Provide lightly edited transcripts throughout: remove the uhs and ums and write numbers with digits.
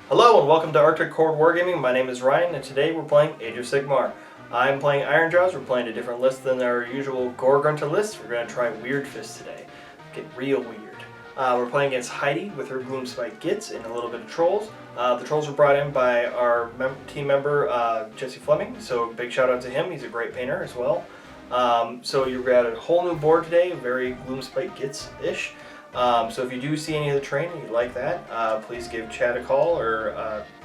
Hello and welcome to Arctic Horde Wargaming. My name is Ryan and today we're playing Age of Sigmar. I'm playing Ironjawz. We're playing a different list than our usual Gore Grunter list. We're going to try Weird Fist today. Get real weird. We're playing against Heidi with her Gloomspite Gitz and a little bit of Trolls. The Trolls were brought in by our team member Jesse Fleming, so big shout out to him. He's a great painter as well. So you've got a whole new board today, very Gloomspite Gitz-ish. So if you do see any of the terrain and you like that, please give Chad a call or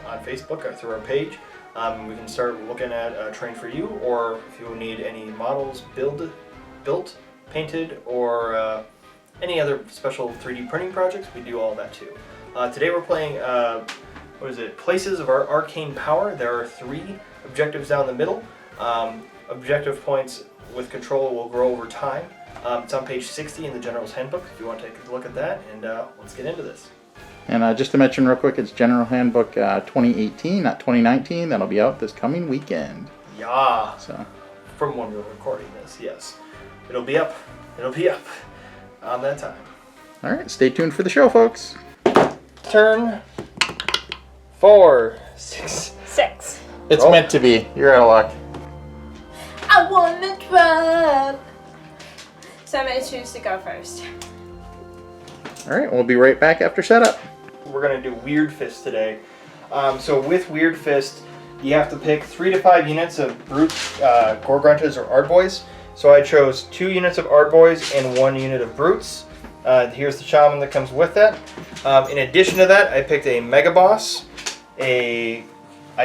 on Facebook or through our page. We can start looking at a terrain for you, or if you need any models built, painted, or any other special 3D printing projects, we do all that too. Today we're playing, Places of our Arcane Power. There are 3 objectives down the middle. Objective points with control will grow over time. It's on page 60 in the General's Handbook if you want to take a look at that, and let's get into this. And just to mention real quick, it's General Handbook 2018, not 2019. That'll be out this coming weekend. Yeah. So, from when we're recording this, yes. It'll be up. It'll be up on that time. all right, stay tuned for the show, folks. Turn 4, 6. 6. It's meant to be. You're out of luck. I want to drop. So I'm going to choose to go first. All right, we'll be right back after setup. We're going to do Weird Fist today. So with Weird Fist, you have to pick 3 to 5 units of brute Gore Gruntas or Ardboys. So I chose 2 units of Ardboys and 1 unit of brutes. Here's the shaman that comes with that. In addition to that, I picked a Mega Boss, I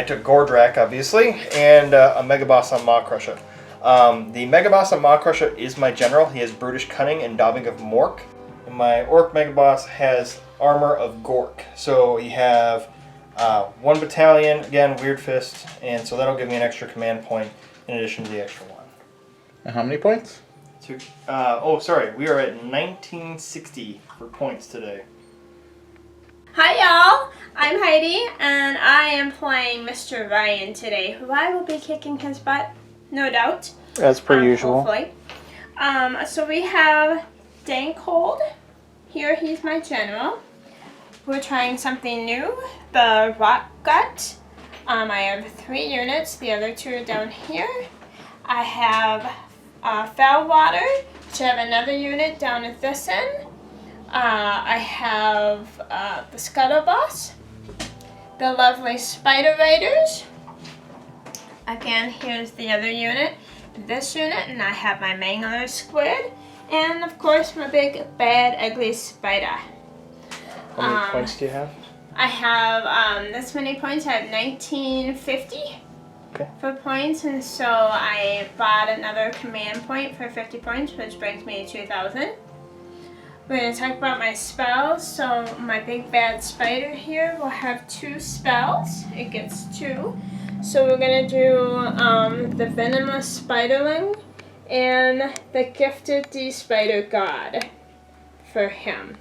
took Gordrak obviously, and a Mega Boss on Maw Crusher. The Mega Boss on Maw Crusher is my general. He has Brutish Cunning and Daubing of Mork. And my Orc Mega Boss has Armor of Gork. So you have 1 battalion, again Weird Fist, and so that'll give me an extra command point in addition to the extra 1. And how many points? We are at 1960 for points today. Hi y'all, I'm Heidi, and I am playing Mr. Ryan today, who I will be kicking his butt, no doubt. As per usual. Hopefully. So we have Dankhold. Here he's my general. We're trying something new, the Rock Gut. I have 3 units, the other 2 are down here. I have Foul Water, which I have another unit down at this end. I have the Scuttle Boss, the lovely Spider Raiders. Again, here's the other unit, this unit, and I have my Mangler Squid, and of course my big bad ugly spider. How many points do you have? I have this many points. I have 1950 for points, and so I bought another command point for 50 points, which brings me to 2,000. We're going to talk about my spells. So my big bad spider here will have 2 spells. It gets 2. So we're going to do the Venomous Spiderling and the Gifted De-Spider God for him.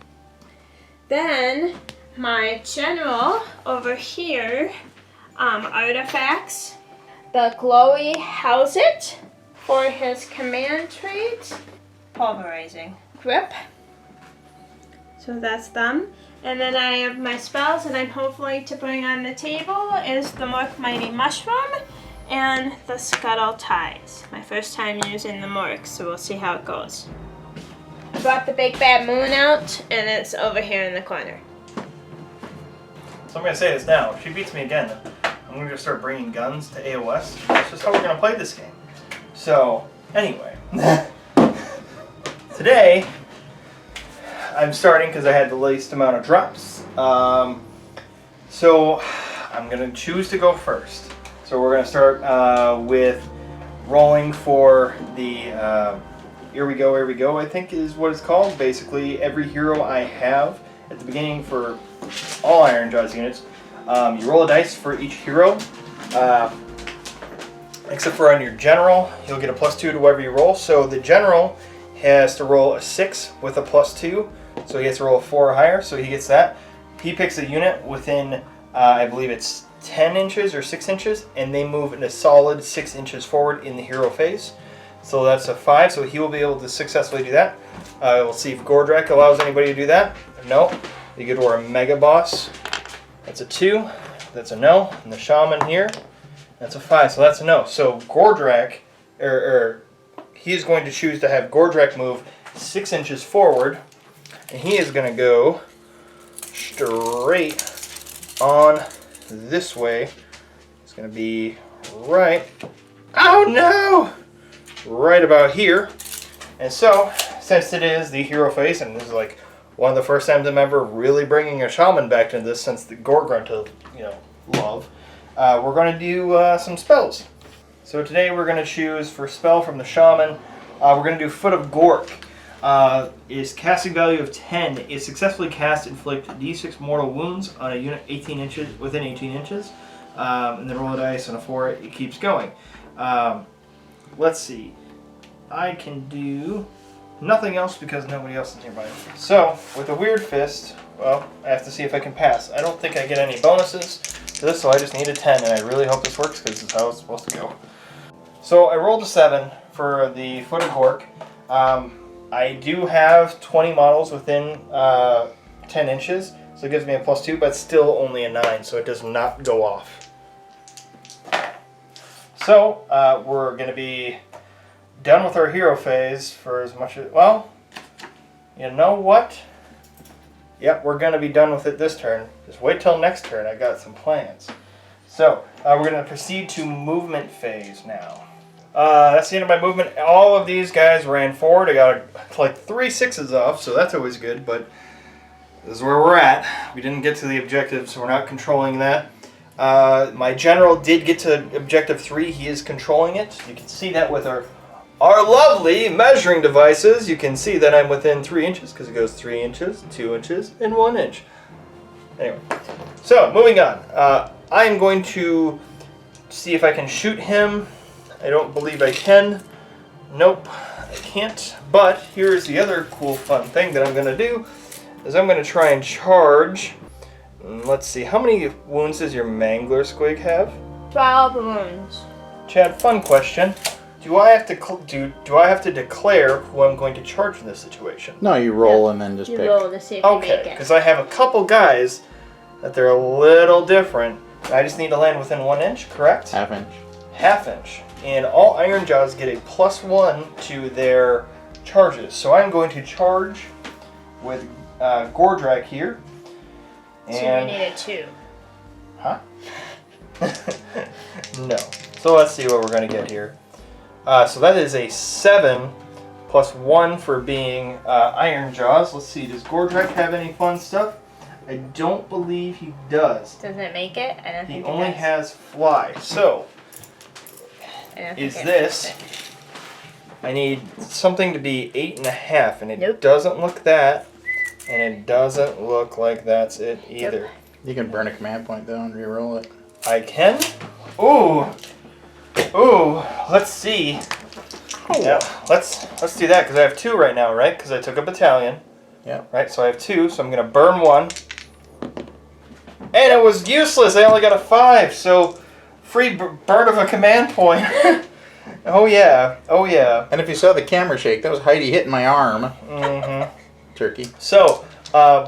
Then my general over here, artifacts, the Glowy Howzit for his command trait, Pulverizing Grip. So that's them. And then I have my spells that I'm hopefully to bring on the table is the Mork Mighty Mushroom and the Scuttle Ties. My first time using the Mork, so we'll see how it goes. I brought the Big Bad Moon out, and it's over here in the corner. So I'm going to say this now. If she beats me again, I'm going to start bringing guns to AOS. That's just how we're going to play this game. So, anyway. Today, I'm starting because I had the least amount of drops. So I'm going to choose to go first. So we're going to start with rolling for the Here We Go, I think is what it's called. Basically, every hero I have at the beginning for all Ironjawz units, you roll a dice for each hero. Except for on your general, you'll get a +2 to whatever you roll. So the general has to roll a 6 with a +2. So he has to roll a 4 or higher, so he gets that. He picks a unit within, I believe it's 10 inches or 6 inches, and they move in a solid 6 inches forward in the hero phase. So that's a 5, so he will be able to successfully do that. We'll see if Gordrak allows anybody to do that. No. You go to our Mega Boss. That's a 2. That's a no. And the Shaman here, that's a 5. So that's a no. So Gordrak, he's going to choose to have Gordrak move 6 inches forward. And he is going to go straight on this way. It's going to be right, oh no, right about here. And so, since it is the hero phase, and this is like one of the first times I'm ever really bringing a shaman back to this since the Gorgrunt of, love, we're going to do some spells. So today we're going to choose for spell from the shaman. We're going to do Foot of Gork. Is casting value of 10. Is successfully cast, inflict d6 mortal wounds on a unit 18 inches within 18 inches, and then roll a dice. On a 4, it keeps going. Let's see. I can do nothing else because nobody else is nearby. So with a weird fist, well, I have to see if I can pass. I don't think I get any bonuses to this, so I just need a 10, and I really hope this works because this is how it's supposed to go. So I rolled a 7 for the Foot of Gork. I do have 20 models within 10 inches, so it gives me a +2, but still only a 9, so it does not go off. So we're going to be done with our hero phase for as much as, well, you know what? Yep, we're going to be done with it this turn. Just wait till next turn, I got some plans. So we're going to proceed to movement phase now. That's the end of my movement. All of these guys ran forward. I got like 3 6s off, so that's always good, but this is where we're at. We didn't get to the objective, so we're not controlling that. My general did get to objective 3. He is controlling it. You can see that with our lovely measuring devices. You can see that I'm within 3 inches because it goes 3 inches, 2 inches, and 1 inch. Anyway, so moving on. I am going to see if I can shoot him. I don't believe I can. Nope, I can't. But here's the other cool fun thing that I'm going to do, is I'm going to try and charge. Let's see, how many wounds does your Mangler Squig have? 12 wounds. Chad, fun question. Do I have to declare who I'm going to charge in this situation? No, you roll and then just pick. You roll to see if you make Okay, it. because I have a couple guys that they're a little different. I just need to land within 1 inch, correct? Half inch. Half inch. And all Ironjawz get a +1 to their charges. So I'm going to charge with Gordrak here. And So we need a 2. Huh? No. So let's see what we're going to get here. So that is a 7 +1 for being Ironjawz. Let's see, does Gordrak have any fun stuff? I don't believe he does. Doesn't it make it? I don't think He only has fly. So, is this... I need something to be 8.5, and it doesn't look that, and it doesn't look like that's it either. Nope. You can burn a command point though and re-roll it. I can? Ooh! Ooh, let's see. Oh. Yeah, let's do that, because I have 2 right now, right? Because I took a battalion. Yeah. Right, so I have 2, so I'm going to burn 1. And it was useless, I only got a 5, so free burn of a command point. Oh yeah, oh yeah. And if you saw the camera shake, that was Heidi hitting my arm. Mm-hmm. Turkey. So,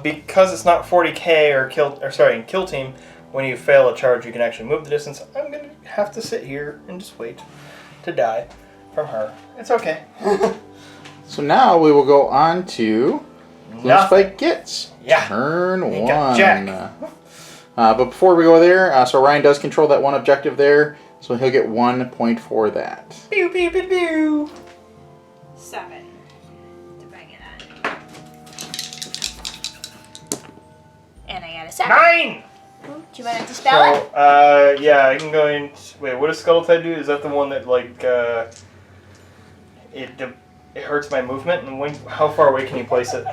because it's not 40k in kill team, when you fail a charge, you can actually move the distance. I'm going to have to sit here and just wait to die from her. It's okay. So now we will go on to Gloomspite Gitz. Yeah. Turn Ain't 1. got jack. But before we go there, so Ryan does control that one objective there, so he'll get 1 point for that. Pew, pew, pew, pew. 7 to bring it on. And I got a 7. 9! Do you want to dispel it? So, yeah, I can go in. Wait, what does Skulltide do? Is that the one that, like, it hurts my movement? And how far away can you place it?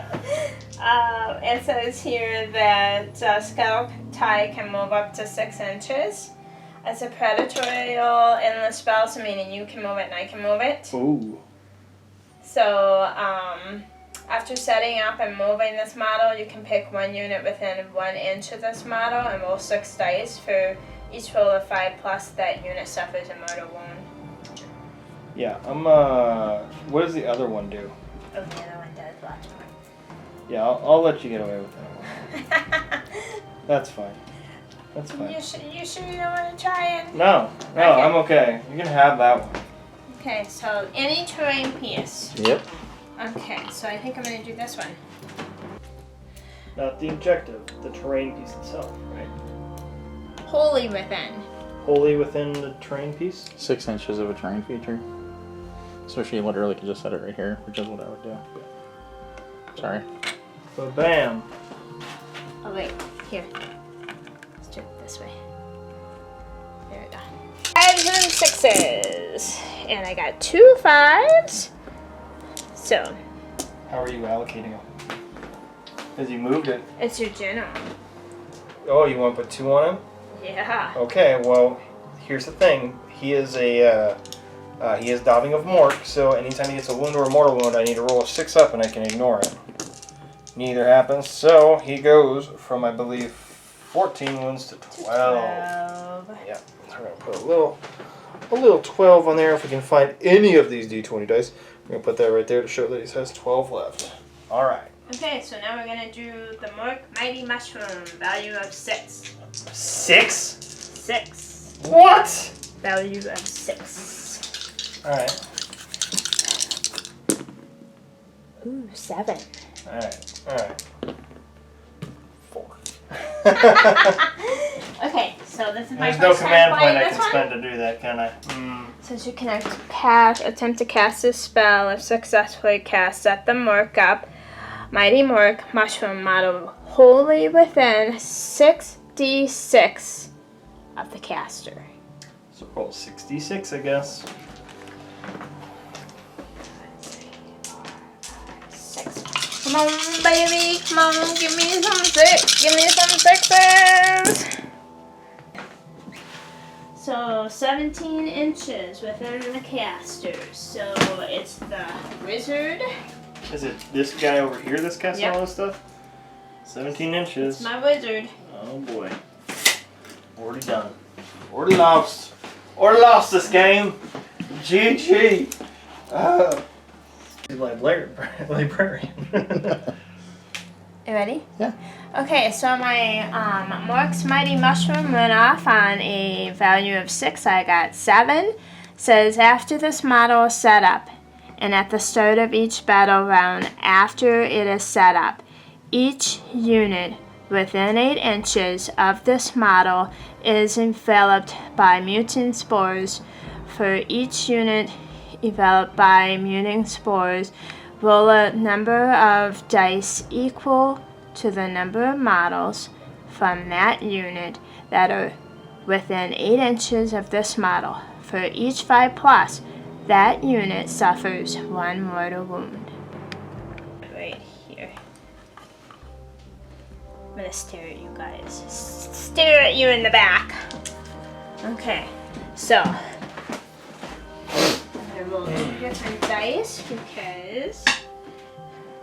It says here that Skulltide can move up to 6 inches. It's a predatorial endless spell, so meaning you can move it and I can move it. Ooh. So, after setting up and moving this model, you can pick 1 unit within 1 inch of this model and roll 6 dice. For each roll of 5+, that unit suffers a mortal wound. Yeah, what does the other one do? Oh, the other one does watch more. Yeah, I'll let you get away with that one. That's fine. That's fine. You sure you don't want to try it? No, Okay. I'm okay. You can have that one. Okay, so any terrain piece. Yep. Okay, so I think I'm going to do this one. Not the objective, the terrain piece itself, right? Wholly within. Wholly within the terrain piece? 6 inches of a terrain feature. So she literally could just set it right here, which is what I would do. Sorry. But bam. Oh wait, here. Let's do it this way. There we go. 5s and 6s. And I got 2 5s. So. How are you allocating it? Because you moved it. It's your general. Oh, you want to put 2 on him? Yeah. Okay, well, here's the thing. He is a, he is Daubing of Mork, so anytime he gets a wound or a mortal wound, I need to roll a 6 up and I can ignore it. Neither happens, so he goes from, I believe, 14 wounds to 12. Yeah, so we're going to put a little 12 on there if we can find any of these D20 dice. We're going to put that right there to show that he has 12 left. Alright. Okay, so now we're going to do the Mork Mighty Mushroom, value of 6. 6? 6. What? Value of 6. Alright. Ooh, 7. Alright. 4. Okay, so this is my There's no first command time point playing I this can one. spend to do that, can I? Since you can attempt to cast this spell if successfully cast, set the Mork up. Mighty Mork Mushroom model wholly within 6d6 of the caster. So roll 66, I guess. 6. Come on, baby. Come on, give me some 6. Give me some 6s. So 17 inches within the caster. So it's the wizard. Is it this guy over here that's casting Yep. all this stuff? 17 inches. It's my wizard. Oh boy. Already done. Already lost. Already lost this game. GG. Librarian. You ready? Yeah. Okay, so my Mork's Mighty Mushroom went off on a value of 6. I got 7. Says after this model is set up, and at the start of each battle round after it is set up, each unit within 8 inches of this model is enveloped by mutant spores. For each unit enveloped by mutant spores, roll a number of dice equal to the number of models from that unit that are within 8 inches of this model. For each 5+, that unit suffers 1 mortal wound. Right here. I'm gonna stare at you guys. Stare at you in the back. Okay, so I'm gonna roll 2 different dice because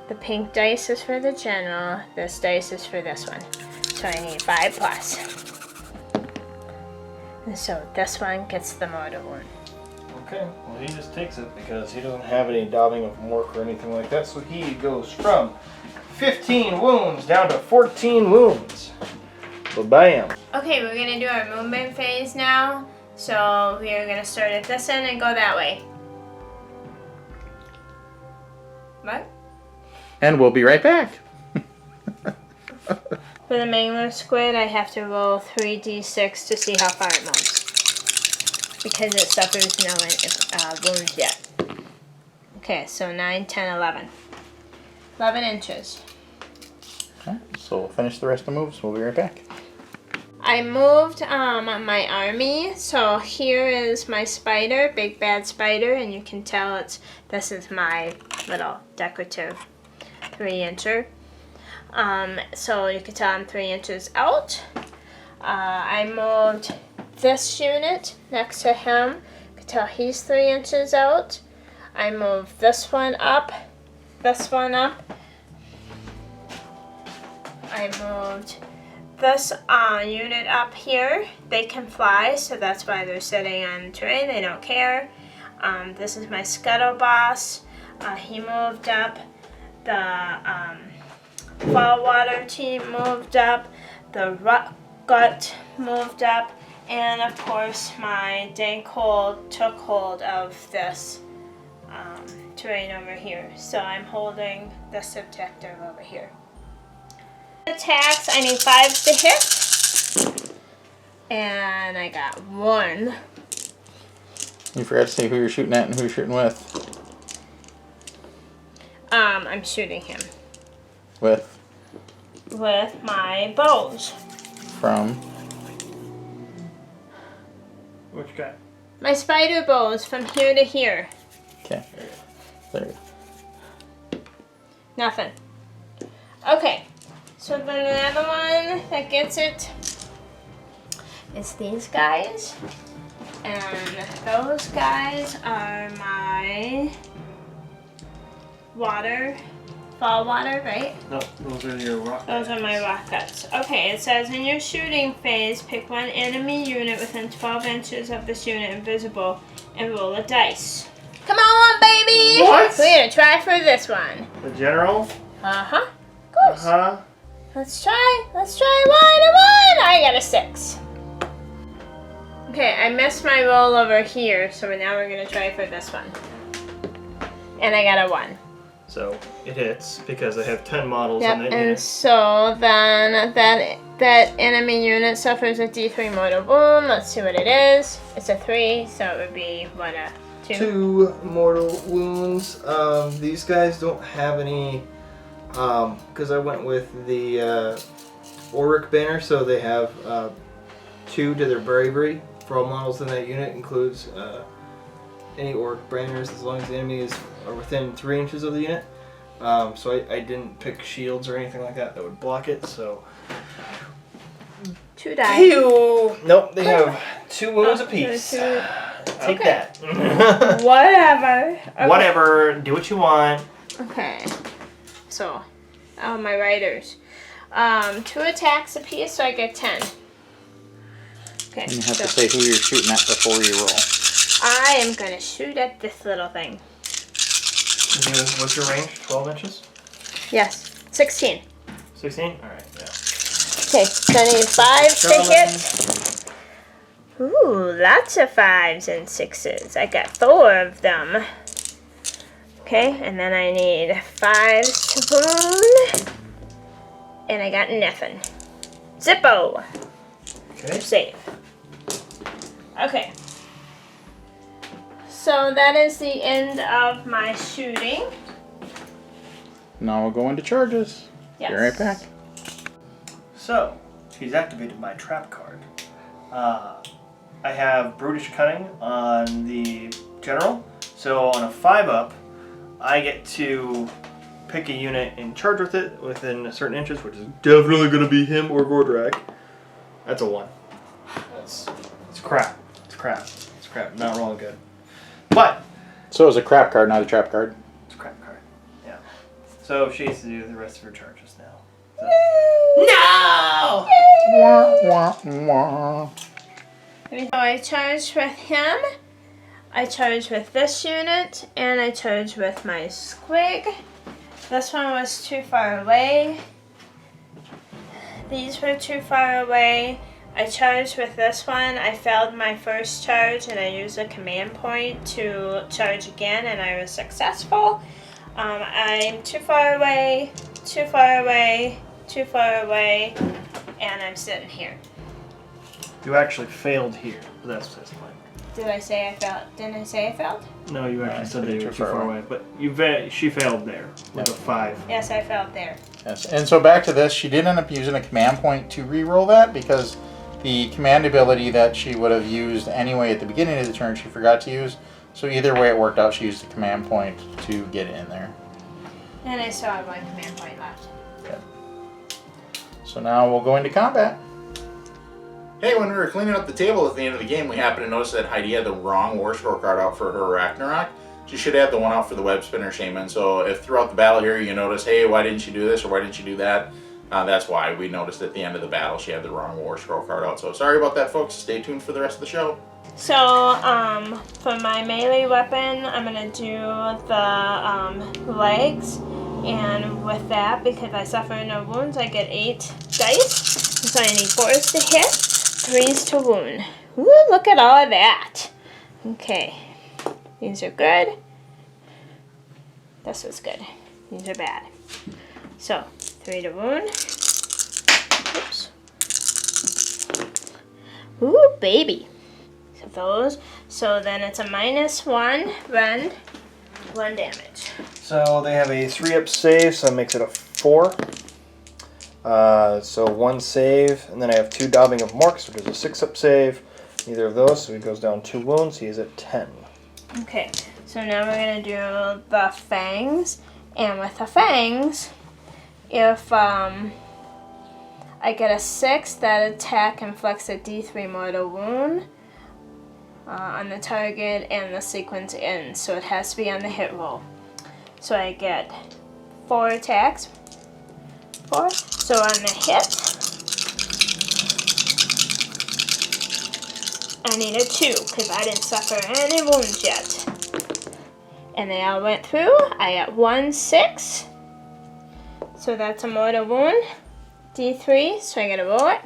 the pink dice is for the general, this dice is for this one. So I need 5+. And so this one gets the mortal wound. Okay, well he just takes it because he doesn't have any daubing of Mork or anything like that, so he goes from 15 wounds down to 14 wounds. So bam. Okay, we're gonna do our movement phase now. So we are gonna start at this end and go that way. What? And we'll be right back. For the Mangler squid, I have to roll 3d6 to see how far it moves. Because it suffers no wounds yet. Okay, so 9, 10, 11. 11 inches. Okay, so we'll finish the rest of the moves. We'll be right back. I moved my army, so here is my spider, big bad spider, and you can tell this is my little decorative 3-incher. So you can tell I'm 3 inches out. I moved this unit next to him. You can tell he's 3 inches out. I moved this one up, this one up. I moved this unit up here. They can fly, so that's why they're sitting on terrain. They don't care. This is my scuttle boss. He moved up. The fall water team moved up. The got moved up, and of course my day cold took hold of this terrain over here. So I'm holding this objective over here. Attacks, I need 5s to hit, and I got 1. You forgot to say who you're shooting at and who you're shooting with. I'm shooting him. With my bows. From? Which guy? My spider bows from here to here. Okay. There you go. Nothing. Okay. So then another one that gets it is these guys. And those guys are my fall water, right? No, those are your rockets. Those are my rockets. Okay, it says in your shooting phase, pick one enemy unit within 12 inches of this unit invisible and roll a dice. Come on, baby! What? We're gonna try for this one. The general? Uh-huh. Of course. Uh-huh. Let's try 1 and 1! I got a 6. Okay, I missed my roll over here, so now we're gonna try for this one. And I got a 1. So it hits because I have 10 models Yep, in that and unit. so then that enemy unit suffers a D3 mortal wound. Let's see what it is. It's a 3, so it would be what, a 2? 2 mortal wounds. These guys don't have any, because I went with the Auric banner, so they have 2 to their bravery. For all models in that unit includes any Auric banners as long as the enemy are within 3 inches of the unit. So I didn't pick shields or anything like that would block it. So 2 die. Ew. Nope, they have 2 wounds apiece. Take that. Whatever. Okay. Whatever. Do what you want. Okay. So, my riders. 2 attacks apiece, so I get 10. Okay. You have to say who you're shooting at before you roll. I am gonna shoot at this little thing. What's your range? 12 inches? Yes. 16. 16? Alright, yeah. Okay, so I need 5s to hit. Ooh, lots of 5s and 6s. I got 4 of them. Okay, and then I need 5s to wound. And I got nothing. Zippo! Okay. Save. Okay. So that is the end of my shooting. Now we'll go into charges. Yes. Be right back. So, she's activated my trap card. I have Brutish Cunning on the General. So on a 5-up, I get to pick a unit and charge with it within certain inches, which is definitely going to be him or Gordrak. That's a 1. It's crap. It's crap. It's crap. Not rolling good. But So it's a crap card, not a trap card. it's a crap card. Yeah. So she has to do the rest of her charges now. So. No! Wah, wah, wah. So I charged with him, I charged with this unit, and I charged with my squig. This one was too far away. These were too far away. I charged with this one. I failed my first charge and I used a command point to charge again and I was successful. I'm too far away, too far away, too far away, and I'm sitting here. You actually failed here. But that's what it's like. Did I say I failed? Didn't I say I failed? No, you actually said that you were too too far away. But she failed there with a 5. Yes, I failed there. Yes. And so back to this, she did end up using a command point to re-roll that because the command ability that she would have used anyway at the beginning of the turn she forgot to use. So either way it worked out, she used the command point to get it in there. And I still have one command point left. Okay. So now we'll go into combat. Hey, when we were cleaning up the table at the end of the game, we happened to notice that Heidi had the wrong War Scroll card out for her Ragnarok. She should have the one out for the Web Spinner Shaman. So if throughout the battle here you notice, hey, why didn't you do this or why didn't you do that? That's why we noticed at the end of the battle she had the wrong War Scroll card out. So sorry about that, folks. Stay tuned for the rest of the show. So, for my melee weapon, I'm gonna do the legs, and with that, because I suffer no wounds, I get 8 dice. So I need 4s to hit, 3s to wound. Woo, look at all of that. Okay, these are good. This is good. These are bad. So, 3 to wound. Oops. Ooh, baby. So those. So then it's a -1 rend, 1 damage. So they have a 3-up save, so that makes it a 4. So 1 save, and then I have 2 Daubing of Morks, which is a 6-up save. Neither of those, so he goes down 2 wounds. He is at 10. Okay, so now we're gonna do the fangs, and with the fangs, if I get a 6, that attack inflicts a D3 mortal wound on the target, and the sequence ends. So it has to be on the hit roll. So I get 4 attacks. 4. So on the hit, I need a 2 because I didn't suffer any wounds yet. And they all went through. I got 1, 6. So that's a mortal wound. D3, so I gotta roll it.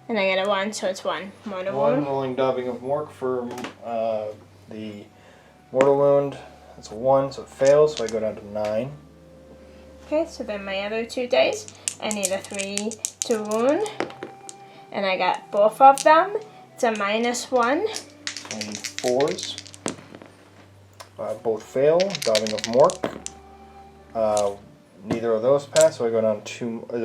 And I get a 1, so it's 1 mortal 1 wound. rolling Daubing of Mork for the mortal wound. That's a 1, so it fails, so I go down to 9. Okay, so then my other 2 dice, I need a 3 to wound. And I got both of them. It's a -1. I need 4s. Both fail. Daubing of Mork. Neither of those pass, so I go down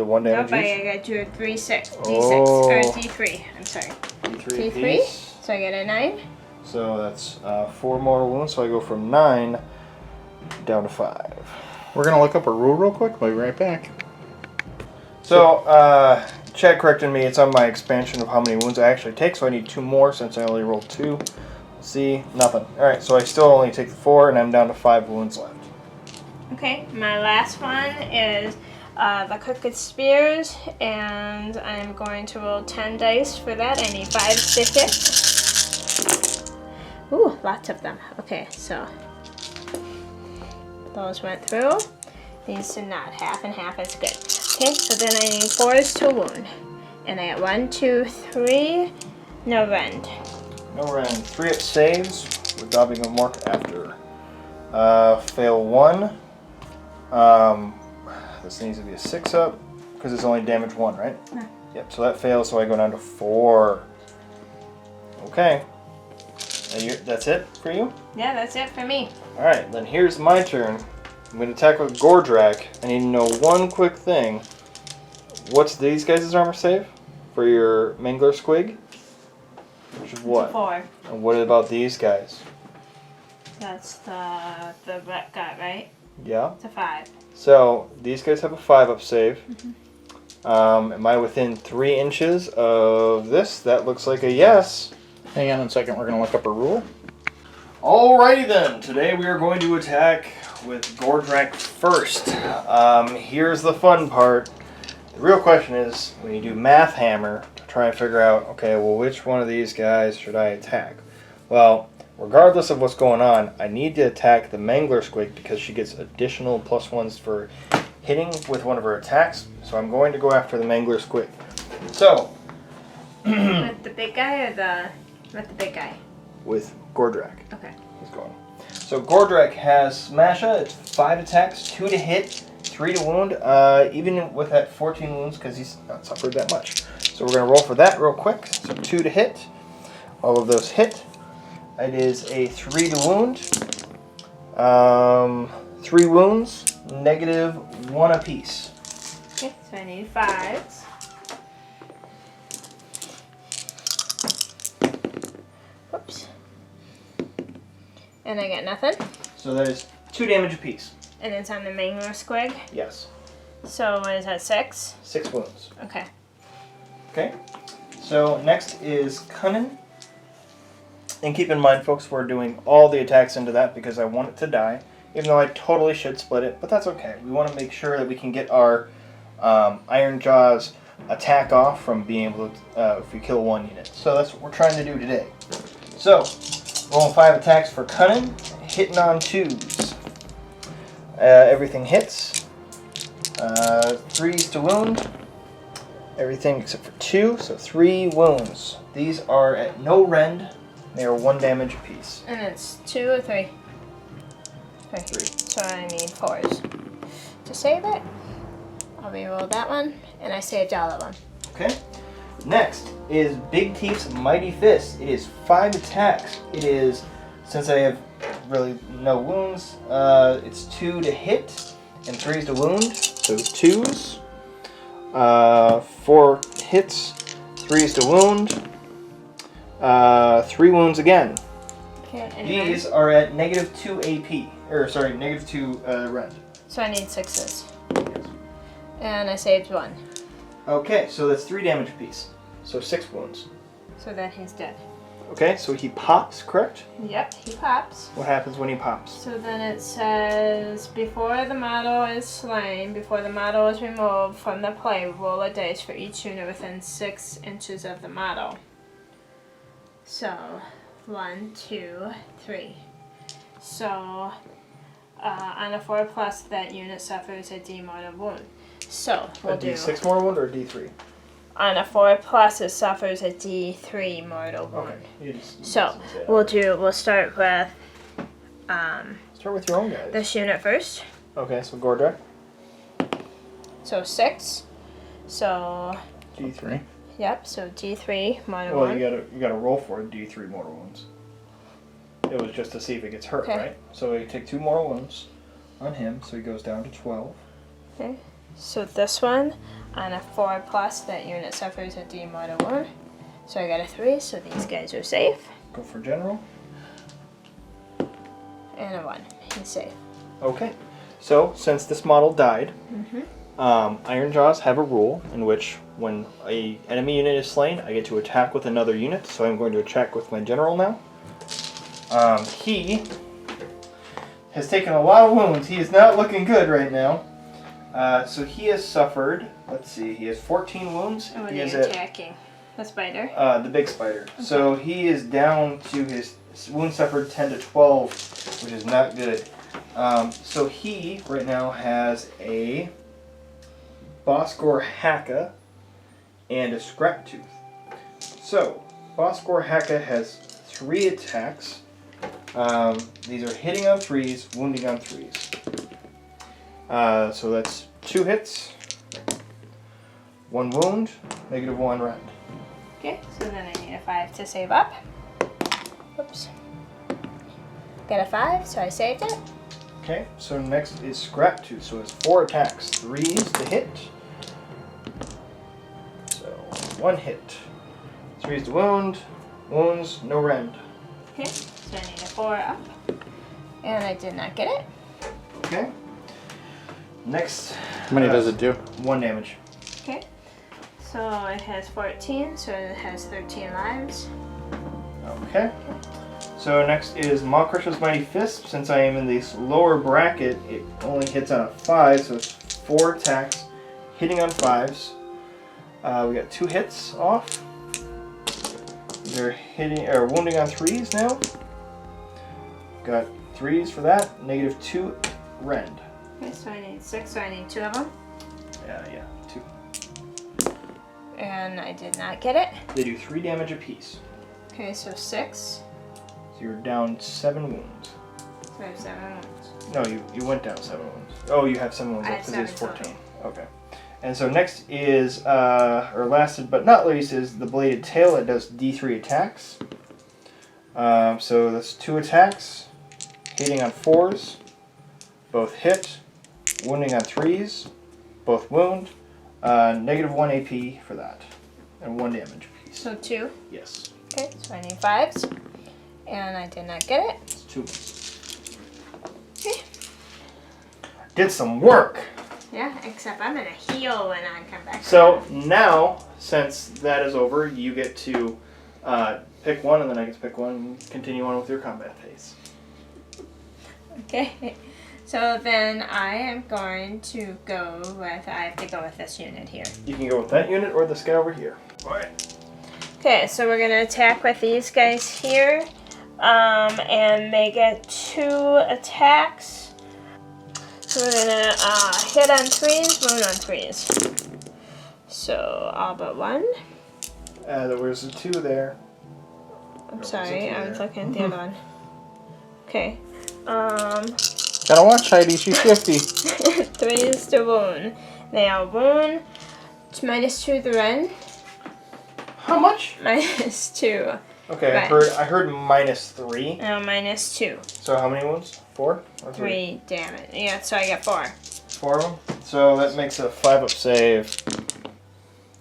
1 damage Nope, each. I got to a 3, 6, D6, Oh. or D3, I'm sorry. D3 D3, apiece. so I get a 9. So that's 4 mortal wounds, so I go from 9 down to 5. We're gonna look up a rule real quick. We'll be right back. So, Chad corrected me, it's on my expansion of how many wounds I actually take, so I need 2 more since I only rolled 2. Let's see, nothing. Alright, so I still only take the 4, and I'm down to 5 wounds left. Okay, my last one is the Crooked Spears, and I'm going to roll 10 dice for that. I need 5s to hit. Ooh, lots of them. Okay, so those went through. These did not. Half and half is good. Okay, so then I need 4s to wound. And I got 1, 2, 3. No rend. No rend. 3 up saves with Daubing of Mork after. Fail 1. This needs to be a 6 up because it's only damage 1, right? Yeah. Yep, so that fails, so I go down to 4. Okay. That's it for you? Yeah, that's it for me. Alright, then here's my turn. I'm going to attack with Gordrak. I need to know one quick thing. What's these guys' armor save for your Mangler Squig? Which is what? 4. And what about these guys? That's the red guy, right? Yeah. It's a 5. So these guys have a 5-up save. Am I within 3 inches of this? That looks like a yes. Hang on a second. We're gonna look up a rule. Alrighty then. Today we are going to attack with Gordrak first. Here's the fun part. The real question is when you do Math Hammer to try and figure out, okay, well, which one of these guys should I attack? Well, regardless of what's going on, I need to attack the Mangler Squig because she gets additional +1s for hitting with one of her attacks. So I'm going to go after the Mangler Squig. So, With the big guy or with the big guy? with Gordrak. Okay. He's going. So Gordrak has Smasha. It's 5 attacks, 2 to hit, 3 to wound. Even with that 14 wounds, because he's not suffered that much. So we're gonna roll for that real quick. So 2 to hit. All of those hit. It is a 3 to wound. 3 wounds, -1 apiece. Okay, so I need 5s. Whoops. And I get nothing. So that is 2 damage apiece. And it's on the Mangler Squig. Yes. So what is that, 6? 6 wounds. Okay. Okay. So next is Cunnin. And keep in mind, folks, we're doing all the attacks into that because I want it to die. Even though I totally should split it, but that's okay. We want to make sure that we can get our Ironjawz attack off from being able to, if we kill 1 unit. So that's what we're trying to do today. So, rolling 5 attacks for Cunnin, hitting on 2s. Everything hits. 3s to wound. everything except for 2, so 3 wounds. These are at no rend. They are 1 damage apiece. And it's 2 or 3? 3. 3. So I need 4s. To save it, I'll reroll that one, and I saved all of them. Okay. Next is Big Teeth's Mighty Fist. It is 5 attacks. It is, since I have really no wounds, it's 2 to hit and 3s to wound. So 2s, 4 hits, 3s to wound, 3 wounds again. Okay, and These are at -2 AP, or sorry, -2 rend. so I need 6s. And I saved 1. Okay, so that's 3 damage apiece. So 6 wounds. So then he's dead. Okay, so he pops, correct? Yep, he pops. What happens when he pops? So then it says, before the model is slain, before the model is removed from the play, roll a dice for each unit within 6 inches of the model. So, 1, 2, 3. So, on a 4+, that unit suffers a D mortal wound. So, we'll A do... D6 mortal wound or a D3? On a 4+, it suffers a D3 mortal wound. Okay. You just So, say that. we'll start with Start with your own guys. this unit first. Okay, so Gordrak. So 6. So, D3. yep, so D3 mortal Well, wound. you gotta roll for D3 mortal wounds. It was just to see if it gets hurt, Okay. right? So you take 2 mortal wounds on him, so he goes down to 12. Okay. So this one, on a 4+, that unit suffers a D mortal wound. So I got a 3, so these guys are safe. Go for general. And a 1, he's safe. Okay. So since this model died, Ironjawz have a rule in which when a enemy unit is slain, I get to attack with another unit. So I'm going to attack with my general now. He has taken a lot of wounds. He is not looking good right now. So he has suffered, let's see, he has 14 wounds. And what He are is you at attacking? The spider? the big spider. So he is down to his wound suffered 10 to 12, which is not good. So he right now has a Boskor Haka and a Scrap Tooth. So Boskor Haka has 3 attacks. These are hitting on 3s, wounding on 3s. So that's 2 hits, 1 wound, -1 rend. Okay, so then I need a 5 to save up. Oops. Got a 5, so I saved it. Okay, so next is Scrap Tooth. So it's 4 attacks, 3s to hit. So 1 hit, 3s to wound, wounds, no rend. Okay, so I need a 4 up. And I did not get it. Okay. Next. How many does it do? 1 damage. Okay. So it has 14, so it has 13 lives. Okay. So next is Maw-Crusher's Mighty Fist. Since I am in this lower bracket, it only hits on a 5, so it's 4 attacks, hitting on 5s. We got 2 hits off. They're hitting or wounding on 3s now. Got 3s for that. -2 rend. Okay, so I need 6, so I need 2 of them. Yeah, 2. And I did not get it. They do 3 damage apiece. Okay, so 6. So you're down 7 wounds. So I have 7 wounds. No, you went down 7 wounds. Oh, you have 7 wounds I left have because it's 7 14. Okay. And so next is, or last but not least, is the Bladed Tail. It does D3 attacks. So that's 2 attacks, hitting on 4s, both hit, wounding on 3s, both wound, -1 AP for that, and 1 damage piece. So 2. Yes, Okay, so I need 5s. And I did not get it. it's 2. Okay. Did some work. Yeah, except I'm gonna heal when I come back. So now, since that is over, you get to pick one, and then I get to pick one and continue on with your combat phase. Okay. So then I am going to go with, I have to go with this unit here. You can go with that unit or this guy over here. Alright. Okay, so we're gonna attack with these guys here. And they get 2 attacks. So we're gonna hit on 3s, wound on 3s. So all but one. There was a 2 there. I'm sorry, I was looking at the other one. Okay. Gotta watch Heidi, she's shifty. 3 is the wound. Now wound. It's -2 the rend. How much? -2. Okay, Right. I heard -3. Now -2. So how many wounds? 4? Or 3 damage. Yeah, so I get 4. 4 of them. So that makes a 5-up save.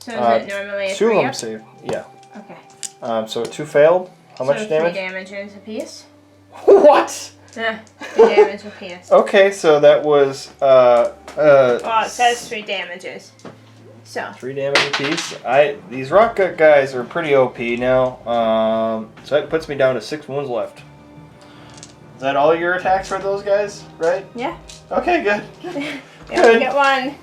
So is it normally a 2 of 3 them up? save. Yeah. Okay. So 2 failed. How much so damage? 3 damages apiece. What? Yeah, 3 damage apiece. Okay, so that was Well, it says 3 damages. So 3 damage apiece. These rock gut guys are pretty OP now. So that puts me down to 6 wounds left. Is that all your attacks for those guys, right? yeah, Okay, good. you only get 1.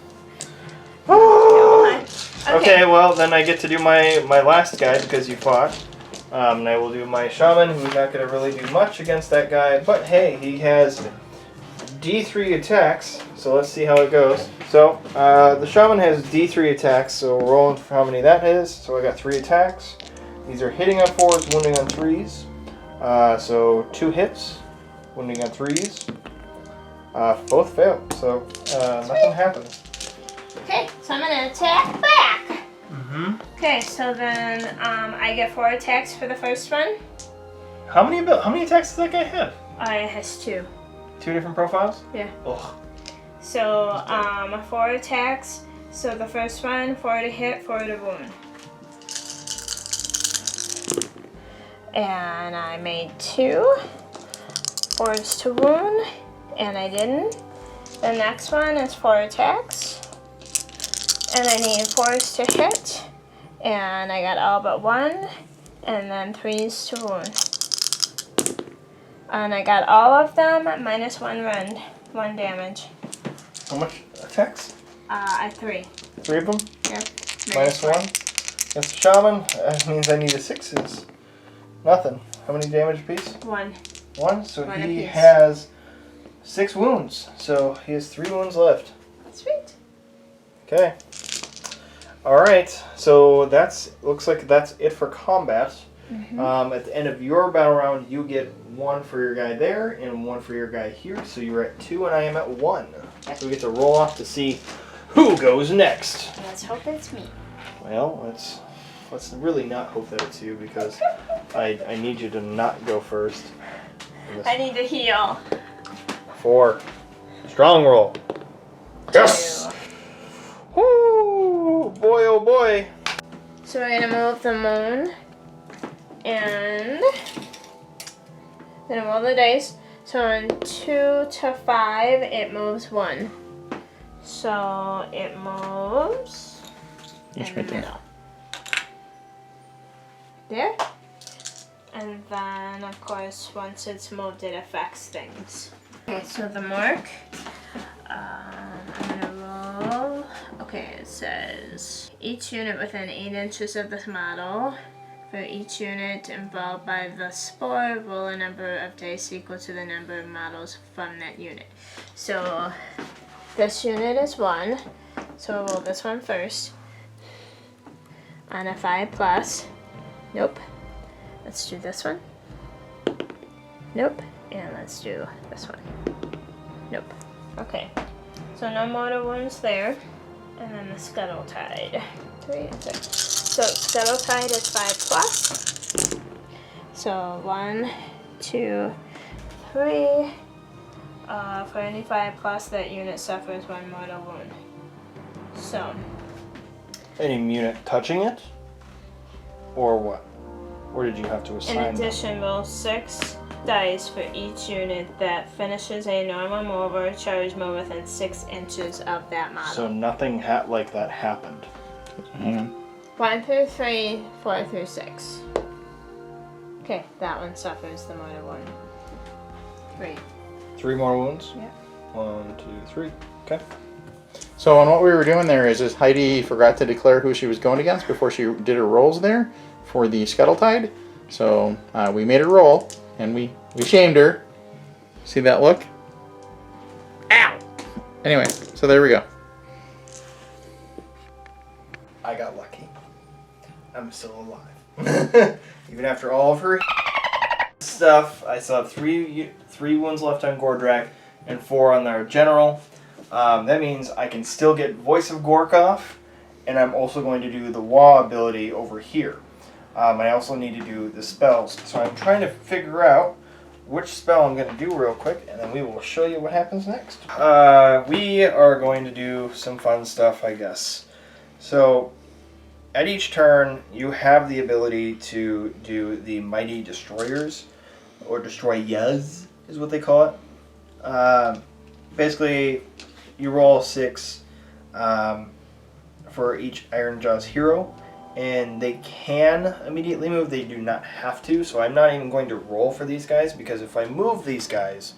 Woo! Okay. Okay, well then I get to do my last guy because you fought. And I will do my shaman, who's not going to really do much against that guy. But hey, he has D3 attacks, so let's see how it goes. So the shaman has D3 attacks, so we're rolling for how many that is. So I got 3 attacks. These are hitting on 4s, wounding on 3s. So 2 hits, wounding on 3s. Both fail, so nothing happens. Okay, so I'm gonna attack back. Mm-hmm. Okay, so then I get 4 attacks for the first one. How many attacks does that guy have? It has 2. 2 different profiles? Yeah. Ugh. So 4 attacks. So the first one, 4 to hit, 4 to wound. And I made 2 4s to wound, and I didn't. The next one is 4 attacks. And I need 4s to hit, and I got all but 1, and then 3s to wound. And I got all of them -1 rend, 1 damage. How much attacks? I 3. 3 of them? Yep. -1. That's the shaman. That means I need a 6s. Nothing. How many damage apiece? 1. 1. So 1 he apiece. has 6 wounds. So he has 3 wounds left. Sweet. Okay. Alright. So looks like that's it for combat. Mm-hmm. At the end of your battle round, you get 1 for your guy there and 1 for your guy here. So you're at 2 and I am at 1. So we get to roll off to see who goes next. Let's hope it's me. Well, let's really not hope that it's you because I need you to not go first. I need to heal. 4. Strong roll. Yes! 2. Woo! Boy, oh boy. So we're gonna move the moon. And then roll the dice. So on 2 to 5, it moves 1. So it moves It's in right the there. middle. There. And then, of course, once it's moved, it affects things. Okay, so the mark. I'm gonna roll. Okay, it says each unit within 8 inches of this model. For each unit involved by the spore, roll a number of dice equal to the number of models from that unit. So this unit is 1, so we'll roll this one first. On a 5+. Nope. Let's do this one. Nope. And let's do this one. Nope. Okay. So no mortal wounds there. And then the Scuttle Tide. 3 and 6. So Scuttle Tide is 5+. So 1, 2, 3. For any 5+, that unit suffers 1 mortal wound. So Any unit touching it? Or what? Or did you have to in assign them? addition, roll 6 dice for each unit that finishes a normal move or a charge move within 6 inches of that model. So nothing like that happened. Hang on. 1 through 3, 4 through 6. Okay, that one suffers the mortal one. 3. 3 more wounds? Yep. 1, 2, 3. Okay. So, on what we were doing there is Heidi forgot to declare who she was going against before she did her rolls there for the Scuttle Tide. So, we made her roll, and we shamed her. See that look? Ow! Anyway, so there we go. I got lucky. I'm still alive. Even after all of her stuff, I still have three wounds left on Gordrak and 4 on their general. That means I can still get Voice of Gork off, and I'm also going to do the Wah ability over here. I also need to do the spells. So I'm trying to figure out which spell I'm going to do real quick, and then we will show you what happens next. We are going to do some fun stuff, I guess. So at each turn, you have the ability to do the Mighty Destroyers, or Destroyers is what they call it. Basically, you roll 6 for each Ironjawz hero, and they can immediately move. They do not have to, so I'm not even going to roll for these guys, because if I move these guys,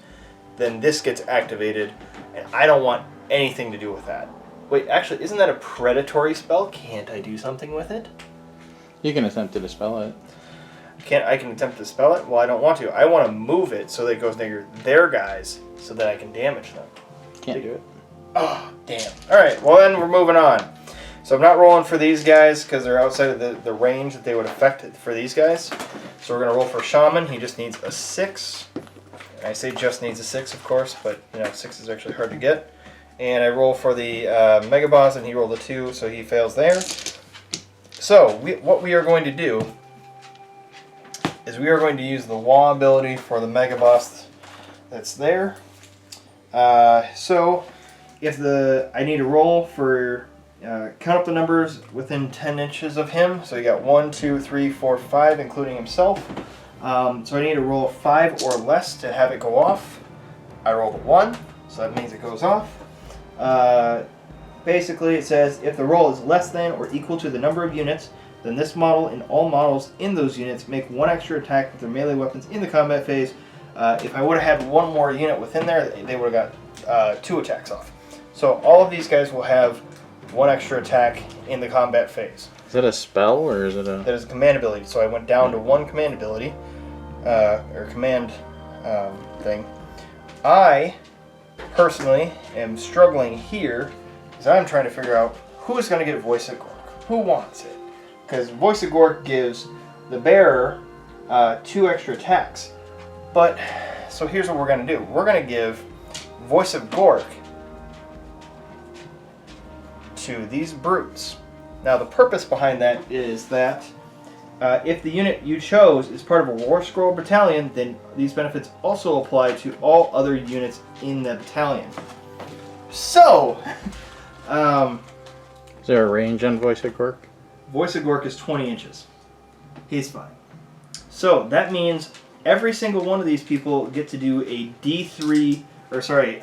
then this gets activated, and I don't want anything to do with that. Wait, actually, isn't that a predatory spell? Can't I do something with it? You can attempt to dispel it. I can attempt to spell it? Well, I don't want to. I want to move it so that it goes near their guys so that I can damage them. Can't do it. Oh, damn. Alright, well then we're moving on. So I'm not rolling for these guys because they're outside of the range that they would affect for these guys. So we're going to roll for Shaman. He just needs a 6. I say just needs a 6, of course, but 6 is actually hard to get. And I roll for the Mega Boss, and he rolled a 2, so he fails there. So what we are going to do is we are going to use the Wah ability for the Mega Boss that's there. So if I need to roll for count up the numbers within 10 inches of him. So you got 1, 2, 3, 4, 5, including himself. So I need to roll a 5 or less to have it go off. I rolled a 1, so that means it goes off. Basically, it says if the roll is less than or equal to the number of units, then this model and all models in those units make 1 extra attack with their melee weapons in the combat phase. If I would have had 1 more unit within there, they would have got 2 attacks off. So all of these guys will have 1 extra attack in the combat phase. Is that a spell or is it a... That is a command ability. So I went down to 1 command ability, or command thing. I personally am struggling here because I'm trying to figure out who's going to get Voice of Gork. Who wants it? Because Voice of Gork gives the bearer 2 extra attacks. But, so here's what we're going to do. We're going to give Voice of Gork to these brutes. Now the purpose behind that is that if the unit you chose is part of a War Scroll battalion, then these benefits also apply to all other units in the battalion. So, is there a range on Voice of Gork? Voice of Gork is 20 inches. He's fine. So that means every single one of these people get to do a D3, or sorry,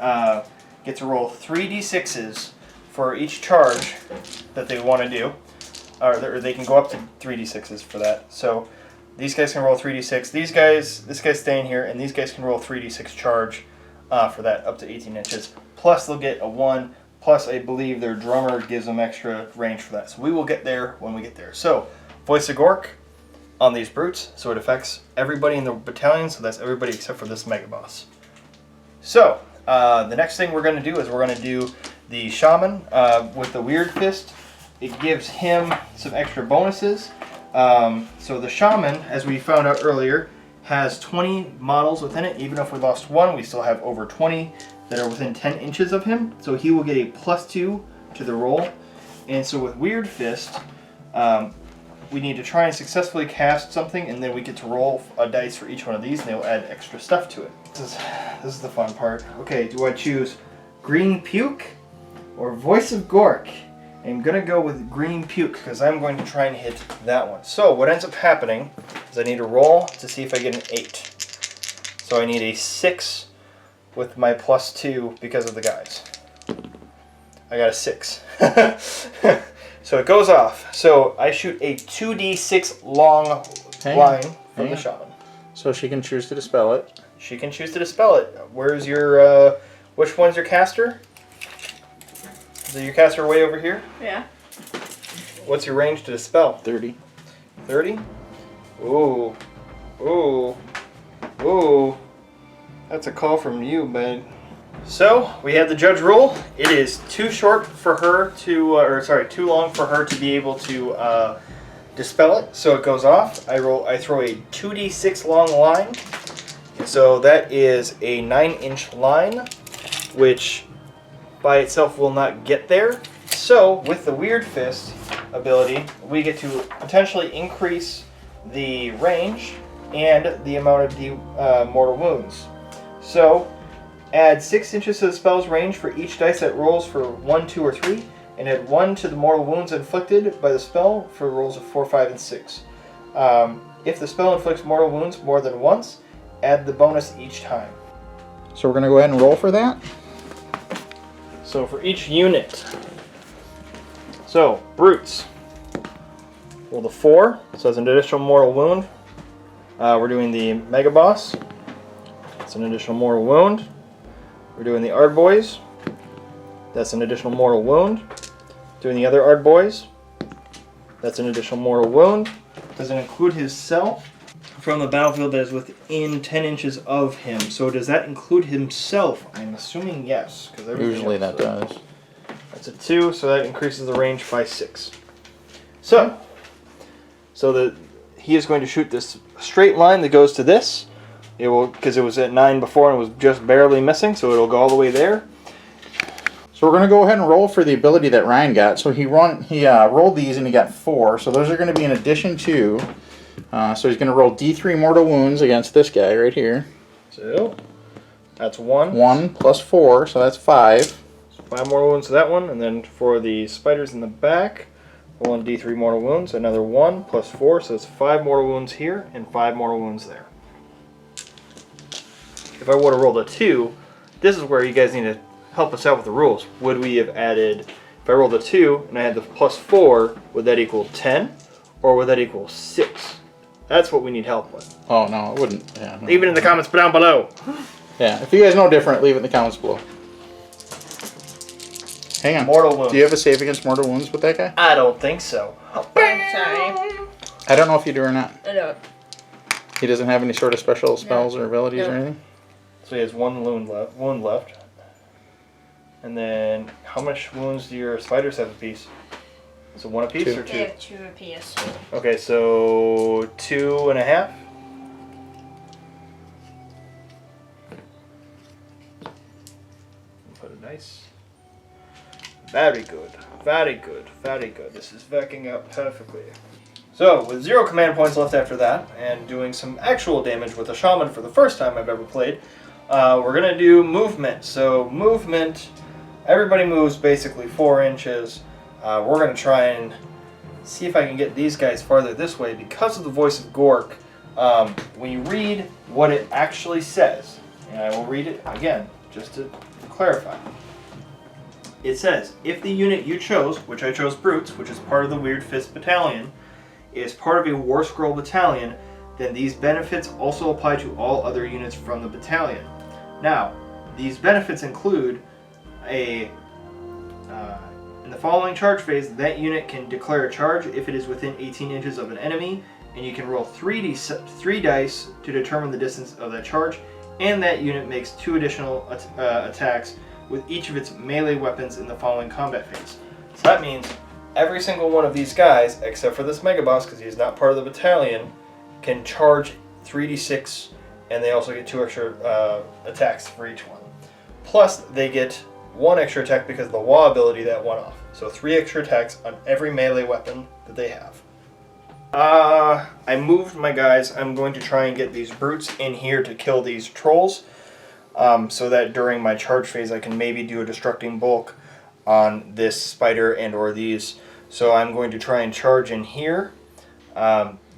get to roll 3d6s for each charge that they want to do. Or they can go up to 3d6s for that. So these guys can roll 3d6. This guy's staying here, and these guys can roll 3d6 charge for that up to 18 inches. Plus they'll get a 1. Plus I believe their drummer gives them extra range for that. So we will get there when we get there. So Voice of Gork on these brutes. So it affects everybody in the battalion. So that's everybody except for this Mega Boss. So the next thing we're going to do is we're going to do the Shaman with the Weird Fist. It gives him some extra bonuses. So the Shaman, as we found out earlier, has 20 models within it. Even if we lost 1, we still have over 20 that are within 10 inches of him. So he will get a +2 to the roll. And so with Weird Fist, we need to try and successfully cast something, and then we get to roll a dice for each one of these, and they'll add extra stuff to it. This is the fun part. Okay, do I choose Green Puke or Voice of Gork? I'm going to go with Green Puke because I'm going to try and hit that one. So what ends up happening is I need to roll to see if I get an 8. So I need a 6 with my +2 because of the guys. I got a 6. So it goes off. So I shoot a 2d6 long line from the Shaman. So she can choose to dispel it. She can choose to dispel it. Where's your, which one's your caster? Is your caster way over here? Yeah. What's your range to dispel? 30. 30? Ooh. Ooh. Ooh. That's a call from you, bud. So we had the judge rule. It is too short for her to, too long for her to be able to dispel it. So it goes off. I throw a 2d6 long line. So that is a 9-inch line, which by itself will not get there. So with the Weird Fist ability, we get to potentially increase the range and the amount of mortal wounds. So add 6 inches to the spell's range for each dice that rolls for 1, 2, or 3, and add 1 to the mortal wounds inflicted by the spell for rolls of 4, 5, and 6. If the spell inflicts mortal wounds more than once, add the bonus each time. So we're going to go ahead and roll for that. So for each unit, so brutes, roll the 4, so that's an additional mortal wound. We're doing the Mega Boss, that's an additional mortal wound. We're doing the Ard Boys, that's an additional mortal wound. Doing the other Ard Boys, that's an additional mortal wound. Does it include his self from the battlefield that is within 10 inches of him? So does that include himself? I'm assuming yes. Usually that does. That's a 2, so that increases the range by 6. So he is going to shoot this straight line that goes to this. It will, because it was at 9 before and it was just barely missing, so it'll go all the way there. So we're going to go ahead and roll for the ability that Ryan got. So he rolled these and he got 4. So those are going to be in addition to. So he's going to roll D3 mortal wounds against this guy right here. So that's 1. 1 plus 4, so that's 5. So 5 mortal wounds to that one, and then for the spiders in the back, roll on D3 mortal wounds, another 1 plus 4, so it's 5 mortal wounds here and 5 mortal wounds there. If I would have rolled a 2, this is where you guys need to help us out with the rules. Would we have added, if I rolled a 2 and I had the plus 4, would that equal 10 or would that equal 6? That's what we need help with. Oh, no, it wouldn't. Yeah, no. Leave it in the comments down below. Yeah, if you guys know different, leave it in the comments below. Hang on. Mortal wounds. Do you have a save against mortal wounds with that guy? I don't think so. I'm sorry. I don't know if you do or not. I don't. He doesn't have any sort of special spells or abilities or anything? So he has 1 wound left. And then, how much wounds do your spiders have apiece? So 1 apiece 2. or 2? They have 2 apiece. Okay, so 2.5. Put a dice. Very good, very good, very good. This is working out perfectly. So, with 0 command points left after that, and doing some actual damage with a shaman for the first time I've ever played, we're going to do movement. So, movement, everybody moves basically 4 inches. We're going to try and see if I can get these guys farther this way because of the voice of Gork. When you read what it actually says, and I will read it again just to clarify. It says, if the unit you chose, which I chose Brutes, which is part of the Weird Fist Battalion, is part of a War Scroll Battalion, then these benefits also apply to all other units from the battalion. Now, these benefits include in the following charge phase, that unit can declare a charge if it is within 18 inches of an enemy, and you can roll 3 dice to determine the distance of that charge, and that unit makes 2 additional attacks with each of its melee weapons in the following combat phase. So that means every single one of these guys, except for this Mega Boss because he's not part of the battalion, can charge 3d6, and they also get 2 extra attacks for each one. Plus, they get 1 extra attack because of the Wah ability that went off. So 3 extra attacks on every melee weapon that they have. I moved my guys. I'm going to try and get these brutes in here to kill these trolls, so that during my charge phase I can maybe do a destructing bulk on this spider and or these. So I'm going to try and charge in here.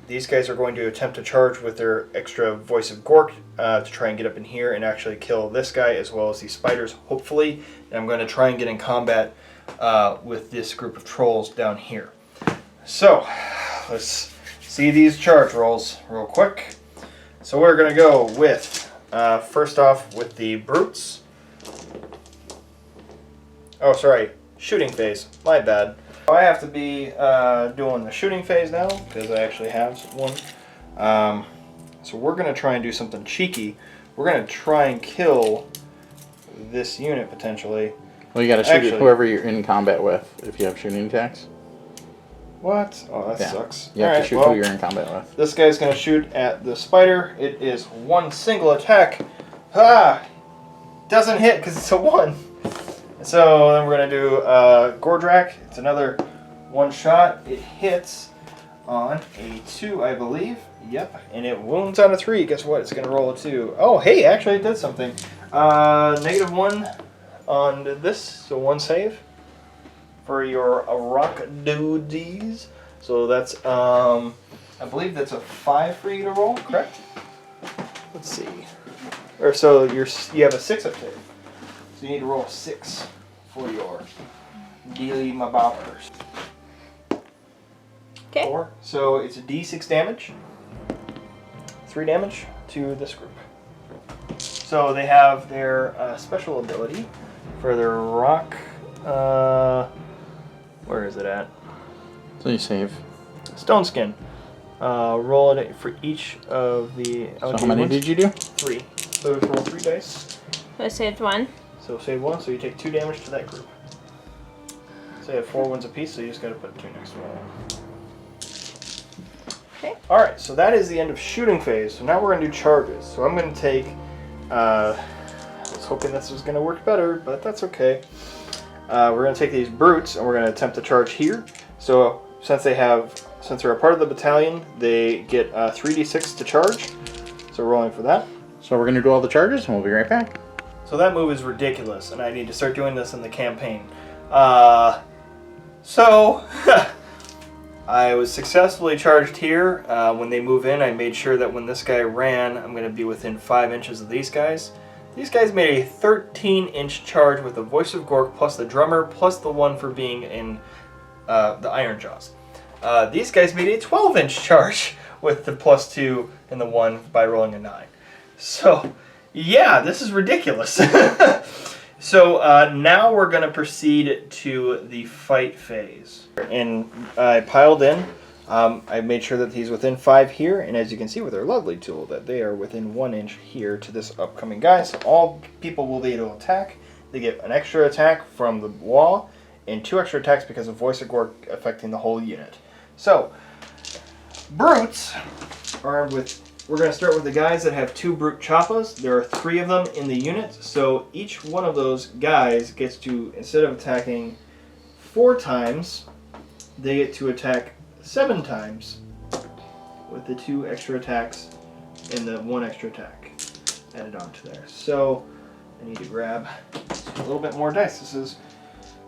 These guys are going to attempt to charge with their extra voice of Gork to try and get up in here and actually kill this guy as well as these spiders, hopefully. And I'm going to try and get in combat with this group of trolls down here. So, let's see these charge rolls real quick. So we're going to go with, first off, with the brutes. Oh, sorry, shooting phase. My bad. I have to be doing the shooting phase now because I actually have one. So we're going to try and do something cheeky. We're going to try and kill this unit potentially. Well, you got to shoot Actually- at whoever you're in combat with if you have shooting attacks. What? Oh, that Yeah. sucks. You have Alright, to shoot well, who you're in combat with. this guy's going to shoot at the spider. It is one single attack. Ah! Doesn't hit because it's a 1. So then we're going to do Gordrak. It's another one shot. It hits on a 2, I believe. Yep. And it wounds on a 3. Guess what? It's going to roll a 2. Oh, hey, actually it did something. -1 on this, so 1 save for your rock dudes. So that's, I believe that's a 5 for you to roll, correct? Let's see. Or so you have a 6 up save. So you need to roll 6 for your dealy my boppers. Okay. 4. So it's a D6 damage. 3 damage to this group. So they have their special ability for their rock. Where is it at? So you save. Stone skin. Roll it for each of the. So how many did you do? 3. So roll 3 dice. I saved 1. So save 1. So you take 2 damage to that group. So you have 4 wounds apiece. So you just got to put 2 next to one. Okay. All right. So that is the end of shooting phase. So now we're gonna do charges. So I'm gonna take. I was hoping this was gonna work better, but that's okay. We're gonna take these brutes and we're gonna attempt to charge here. So since they're a part of the battalion, they get 3d6 to charge. So we're rolling for that. So we're going to do all the charges and we'll be right back. So that move is ridiculous, and I need to start doing this in the campaign. So I was successfully charged here. When they move in, I made sure that when this guy ran, I'm going to be within 5 inches of these guys. These guys made a 13-inch charge with the Voice of Gork plus the drummer plus the 1 for being in the Ironjawz. These guys made a 12-inch charge with the +2 and the 1 by rolling a 9. So, yeah, this is ridiculous. So now we're going to proceed to the fight phase. And I piled in. I made sure that he's within 5 here, and as you can see with our lovely tool, that they are within 1 inch here to this upcoming guy. So all people will be able to attack. They get an extra attack from the wall, and 2 extra attacks because of Voice of Gork affecting the whole unit. So, brutes are with. We're going to start with the guys that have 2 brute choppas. There are 3 of them in the unit, so each one of those guys gets to, instead of attacking 4 times, they get to attack 7 times with the 2 extra attacks and the 1 extra attack added onto there. So I need to grab a little bit more dice. This is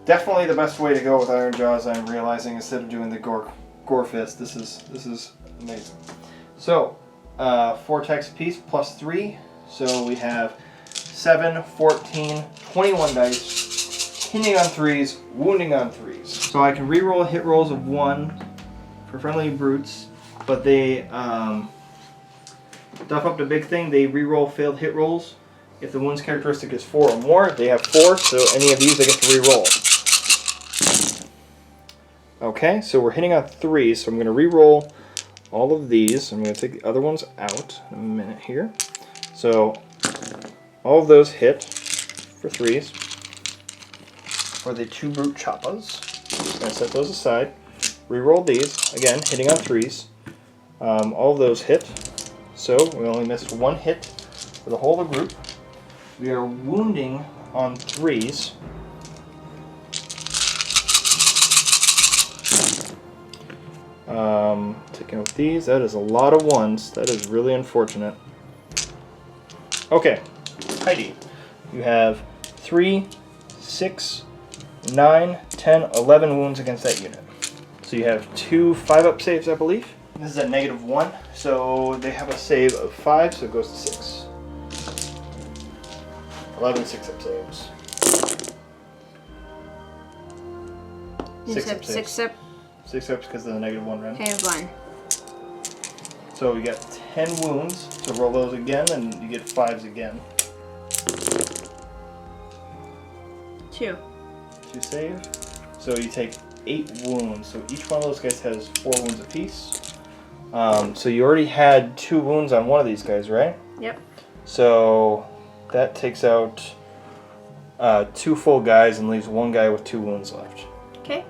definitely the best way to go with Ironjawz. I'm realizing instead of doing the gore fist, this is amazing. So 4 attacks apiece plus 3, so we have 7, 14, 21 dice, hitting on 3s, wounding on 3s. So I can reroll hit rolls of 1 for friendly brutes, but they duff up the big thing. They reroll failed hit rolls. If the wounds characteristic is 4 or more, they have 4, so any of these they get to reroll. Okay, so we're hitting on 3, so I'm going to reroll all of these. I'm going to take the other ones out in a minute here. So all of those hit for 3s. For the 2 brute choppas, just going to set those aside. Reroll these, again, hitting on 3s. All of those hit. So we only missed 1 hit for the whole of the group. We are wounding on 3s. Taking with these, that is a lot of 1s. That is really unfortunate. Okay, Heidi, you have 3, 6, 9, 10, 11 wounds against that unit. So you have 2 5-up saves, I believe. This is at -1, so they have a save of 5, so it goes to 6. 11 6-up saves. You said 6 up. 6 ups because of the -1 run. Okay, 1. So we got 10 wounds. So roll those again, and you get 5s again. 2. 2 save. So you take 8 wounds. So each one of those guys has 4 wounds apiece. So you already had 2 wounds on one of these guys, right? Yep. So that takes out 2 full guys and leaves 1 guy with 2 wounds left. Okay.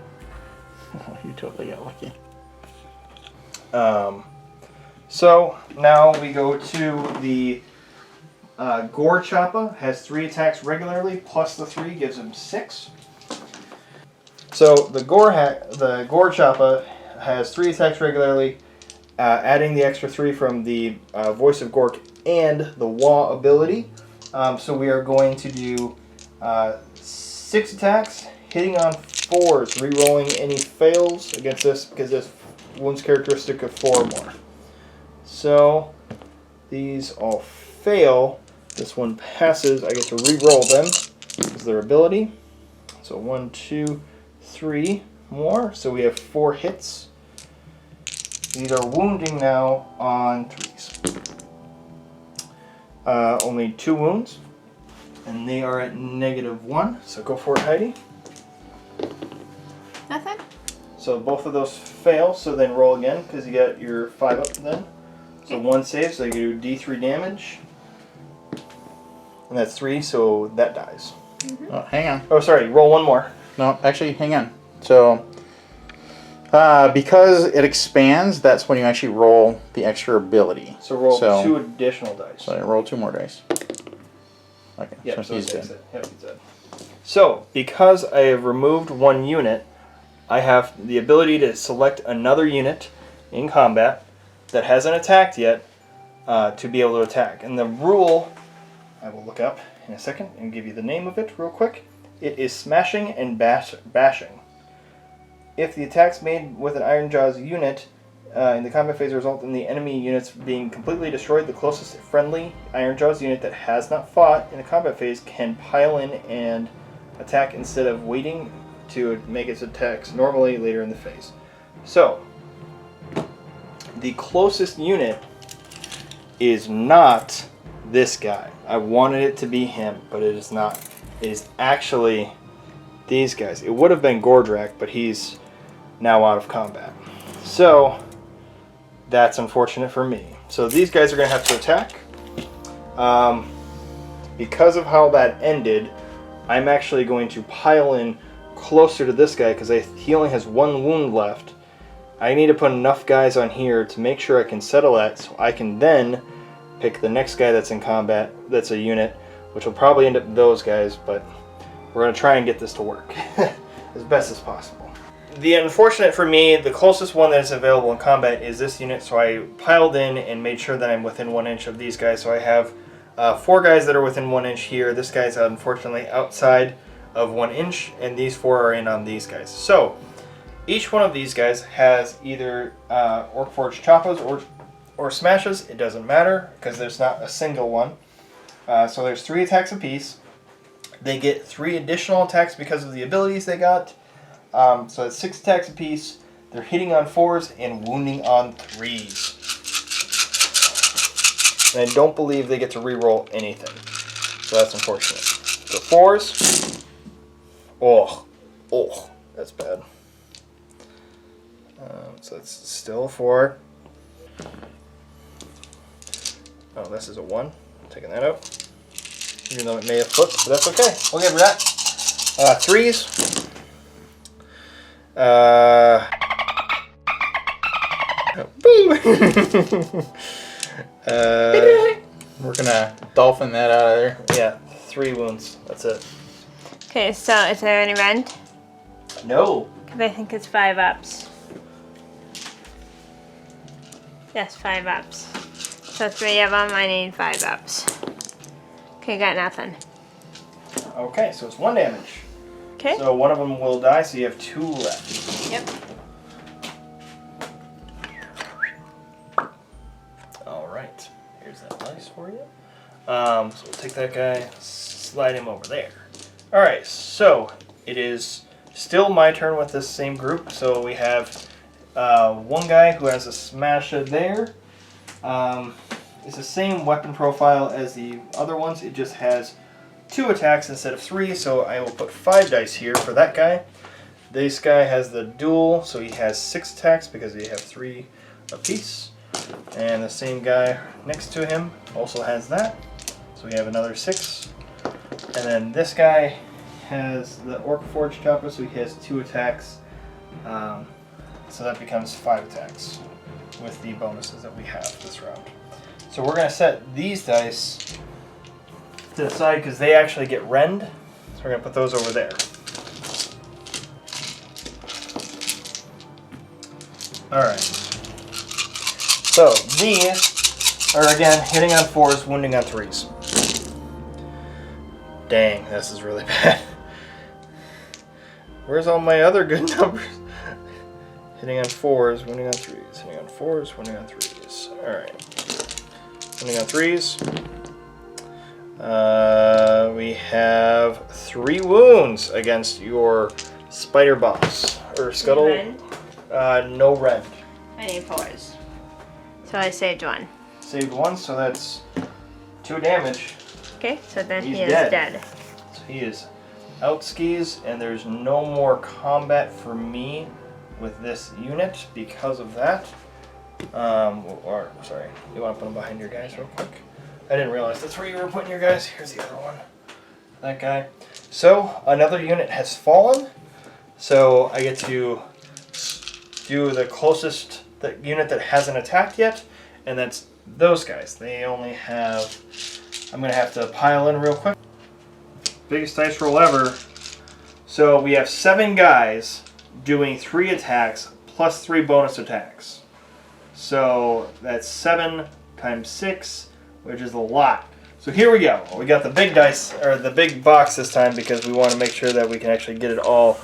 Oh, you totally got lucky. So now we go to the Gore Choppa. Has 3 attacks regularly, plus the 3 gives him 6. So the Gore Choppa has 3 attacks regularly, adding the extra 3 from the Voice of Gork and the Wah ability. So we are going to do 6 attacks, hitting on 4s, re-rolling any fails against this because this wounds characteristic of 4 or more. So these all fail. This one passes. I get to re-roll them as their ability. So 1, 2, 3 more. So we have 4 hits. These are wounding now on 3s. Only 2 wounds. And they are at -1. So go for it, Heidi. Nothing? So both of those fail. So then roll again because you got your 5 up then. So 1 save, so you do D3 damage. And that's 3, so that dies. Oh, hang on. Oh, sorry, roll 1 more. No, actually, hang on. So, because it expands, that's when you actually roll the extra ability. So roll 2 additional dice. So I roll 2 more dice. Okay, Yep, so he's dead. Yep, he's dead. So, because I have removed 1 unit, I have the ability to select another unit in combat that hasn't attacked yet to be able to attack. And the rule, I will look up in a second and give you the name of it real quick. It is smashing and bashing. If the attacks made with an Ironjawz unit in the combat phase result in the enemy units being completely destroyed, the closest friendly Ironjawz unit that has not fought in the combat phase can pile in and attack instead of waiting to make its attacks normally later in the phase. So, the closest unit is not this guy. I wanted it to be him, but it is not. It is actually these guys. It would have been Gordrak, but he's now out of combat. So, that's unfortunate for me. So these guys are going to have to attack. Because of how that ended, I'm actually going to pile in closer to this guy because he only has 1 wound left. I need to put enough guys on here to make sure I can settle that so I can then pick the next guy that's in combat, that's a unit, which will probably end up those guys, but we're going to try and get this to work as best as possible. The unfortunate for me, the closest one that is available in combat is this unit, so I piled in and made sure that I'm within 1 inch of these guys. So I have 4 guys that are within 1 inch here. This guy's unfortunately outside of 1 inch, and these 4 are in on these guys. So each one of these guys has either Orc-Forged Choppas or Smashes. It doesn't matter because there's not a single one. So there's 3 attacks apiece. They get 3 additional attacks because of the abilities they got. So it's 6 attacks apiece. They're hitting on 4s and wounding on 3s. And I don't believe they get to reroll anything. So that's unfortunate. So 4s. Oh, that's bad. So it's still a 4. Oh, this is a 1. Taking that out. Even though it may have flipped, but that's okay. We'll give her that. 3s. We're gonna dolphin that out of there. Yeah, 3 wounds. That's it. Okay, so is there any rend? No. Because I think it's 5 ups. Yes, 5 ups. So 3 of them, I need 5 ups. Okay, got nothing. Okay, so it's 1 damage. Okay. So one of them will die, so you have 2 left. Yep. Alright, here's that dice for you. So we'll take that guy, slide him over there. Alright, so it is still my turn with this same group. So we have 1 guy who has a smasher there. It's the same weapon profile as the other ones. It just has 2 attacks instead of 3, so I will put 5 dice here for that guy. This guy has the dual, so he has 6 attacks because they have 3 apiece. And the same guy next to him also has that, so we have another 6. And then this guy has the Orc Forge chopper, so he has 2 attacks. So that becomes 5 attacks with the bonuses that we have this round. So we're going to set these dice to the side because they actually get rend. So we're going to put those over there. Alright. So these are again hitting on 4s, wounding on 3s. Dang, this is really bad. Where's all my other good numbers? Hitting on 4s, wounding on 3s. Hitting on 4s, wounding on 3s. Alright. Wounding on 3s. We have 3 wounds against your spider boss. Or scuttle. Rend? No rend. I need 4s. So I saved 1. Saved 1, so that's 2 damage. Okay, so then He's he is dead. dead. So he is out skis, and there's no more combat for me with this unit because of that. Sorry, you want to put them behind your guys real quick? I didn't realize that's where you were putting your guys. Here's the other one. That guy. So another unit has fallen. So I get to do the closest unit that hasn't attacked yet, and that's those guys. They only have. I'm gonna have to pile in real quick. Biggest dice roll ever. So we have 7 guys doing 3 attacks plus 3 bonus attacks. So that's 7 times 6, which is a lot. So here we go. We got the big dice, or the big box this time, because we want to make sure that we can actually get it all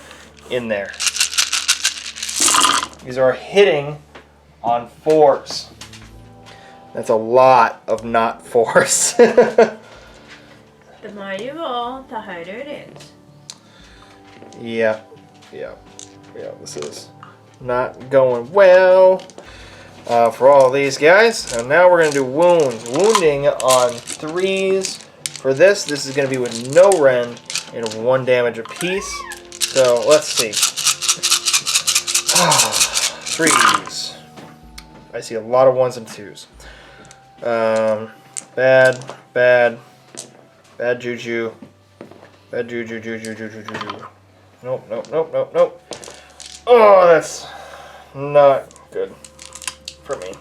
in there. These are hitting on 4s. That's a lot of not 4s. The more you roll, the harder it is. Yeah, this is not going well for all these guys. And now we're going to do wounds. Wounding on 3s. For this is going to be with no rend and 1 damage apiece. So let's see. 3s. I see a lot of 1s and 2s. Bad juju. Bad juju. Nope. Oh, that's not good for me.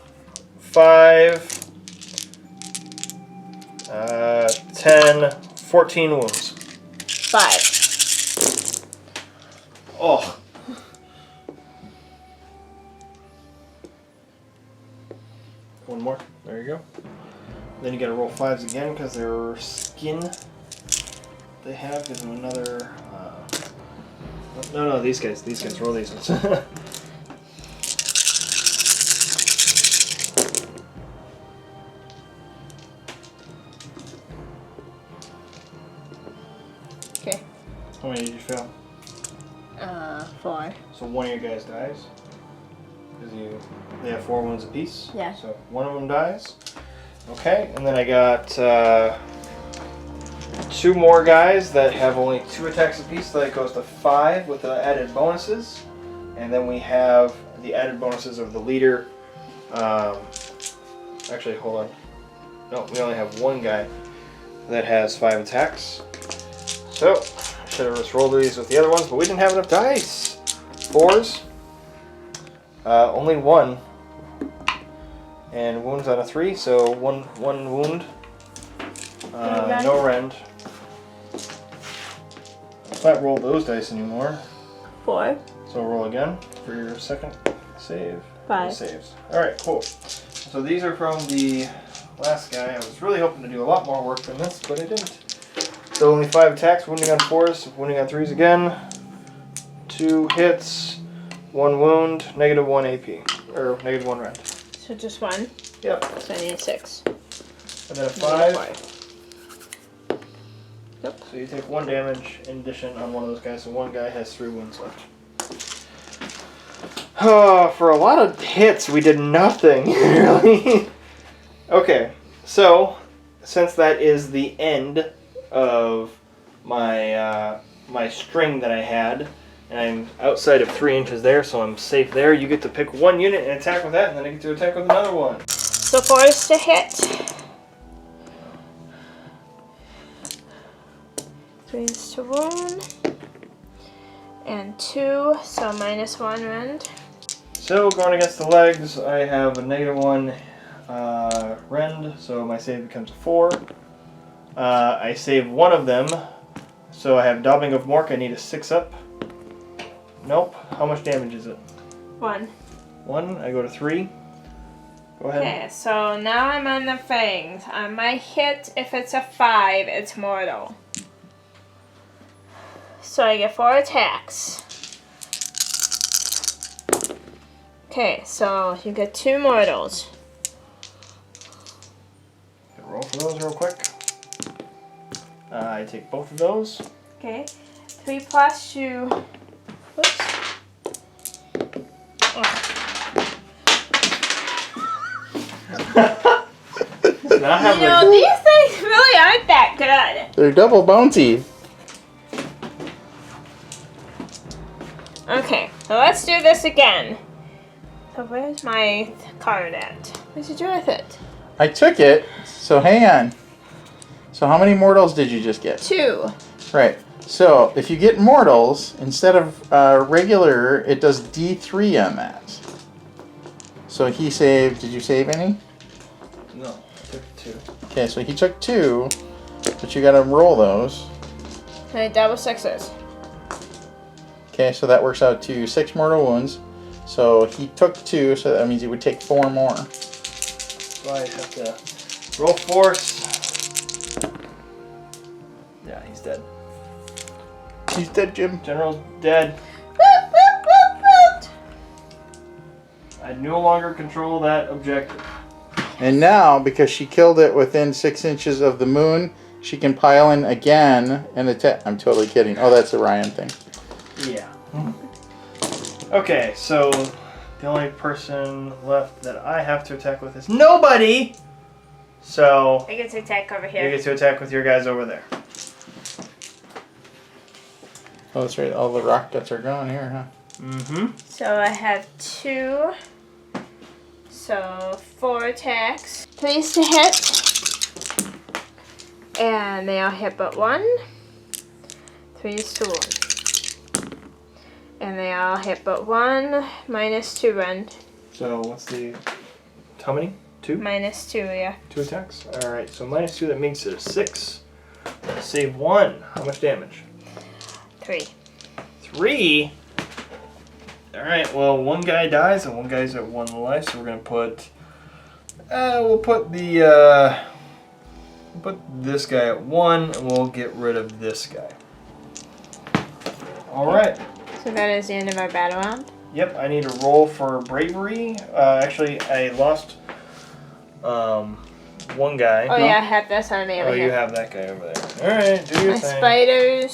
5, 10, 14 wounds. 5. Oh. One more. There you go. Then you gotta roll 5s again because their skin they have gives them another. No, these guys. Roll these ones. Okay. How many did you fail? 4. So one of your guys dies. Because they have 4 wounds apiece. Yeah. So one of them dies. Okay, and then I got 2 more guys that have only 2 attacks apiece, so that goes to 5 with the added bonuses. And then we have the added bonuses of the leader. Actually, hold on. No, we only have 1 guy that has 5 attacks. So, I should have just rolled these with the other ones, but we didn't have enough dice. 4s. Only 1. And wounds on a 3, so one wound. No rend. I can't roll those dice anymore. 4. So roll again for your second save. 5. Saves. Alright, cool. So these are from the last guy. I was really hoping to do a lot more work than this, but I didn't. So only 5 attacks, wounding on 4s, wounding on 3s again. 2 hits, 1 wound, -1 AP. Or -1 rend. So just 1? Yep. So I need 6. And then a 5. Yep. So you take 1 damage in addition on one of those guys, so 1 guy has 3 wounds left. For a lot of hits, we did nothing, really. Okay, so since that is the end of my my string that I had, and I'm outside of 3 inches there, so I'm safe there, you get to pick 1 unit and attack with that, and then I get to attack with another one. So 4s to hit. 3 to wound. And 2, so -1 rend. So going against the legs, I have a -1 rend, so my save becomes a 4. I save one of them, so I have Daubing of Mork. I need a 6 up. Nope. How much damage is it? 1. 1. I go to 3. Go ahead. Okay, so now I'm on the fangs. On my hit, if it's a 5, it's mortal. So I get 4 attacks. Okay, so you get 2 mortals. Roll for those real quick. I take both of those. Okay, 3 plus you. Whoops. Oh. Not have You know, these things really aren't that good. They're double bounty. Okay, so let's do this again. So where's my card at? What did you do with it? I took it, so hang on. So how many mortals did you just get? 2. Right. So if you get mortals, instead of regular, it does D3 on that. So he saved, did you save any? No, I took 2. Okay, so he took 2, but you gotta roll those. And double 6s. Okay, so that works out to 6 mortal wounds. So he took 2, so that means he would take 4 more. So I have to roll force. Yeah, he's dead. He's dead, Jim. General's dead. I no longer control that objective. And now, because she killed it within 6 inches of the moon, she can pile in again and attack. I'm totally kidding. Oh, that's a Ryan thing. Yeah. Okay, so the only person left that I have to attack with is nobody! So I get to attack over you here. get to attack with your guys over there. Oh, that's right. All the rock guts are gone here, huh? Mm-hmm. So I have 2. So 4 attacks. 3's to hit. And they all hit but 1. 3's to wound. And they all hit but 1. -2 rend. So what's the... How many? 2? -2, yeah. 2 attacks? Alright, so -2, that makes it a 6. Save 1. How much damage? 3. 3? Alright, well, one guy dies and one guy's at 1 life, so we're gonna put... we'll put the, we'll put this guy at 1, and we'll get rid of this guy. Alright. So that is the end of our battle round. Yep, I need to roll for bravery. Actually, I lost one guy. Oh yeah, I have this on me over Oh, here. you have that guy over there. Alright, do your My thing. spiders.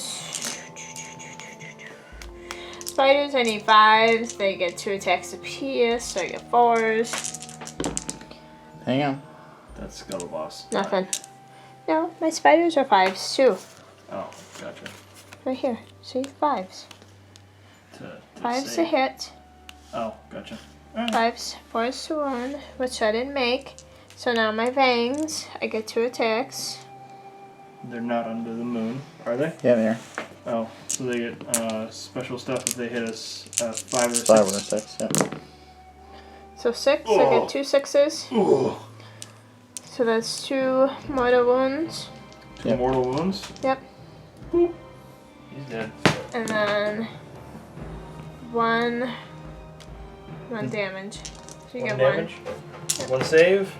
Spiders, I need 5s. They get 2 attacks apiece, so I get 4s. Hang on. That's Scuttle Boss. Nothing. No, my spiders are 5s too. Oh, gotcha. Right here. See? 5s. 5s to save. hit. Oh, gotcha. Alright. 5s, 4s to wound, which I didn't make. So now my fangs, I get 2 attacks. They're not under the moon, are they? Yeah, there. Oh, so they get special stuff if they hit us 5 or 6. 5 or 6, yeah. So 6, I Oh. get 2 6s. Ooh. So that's 2 mortal wounds. Yep. Mortal wounds? Yep. Boop. He's dead. And then 1 damage. So you One get damage? 1 save?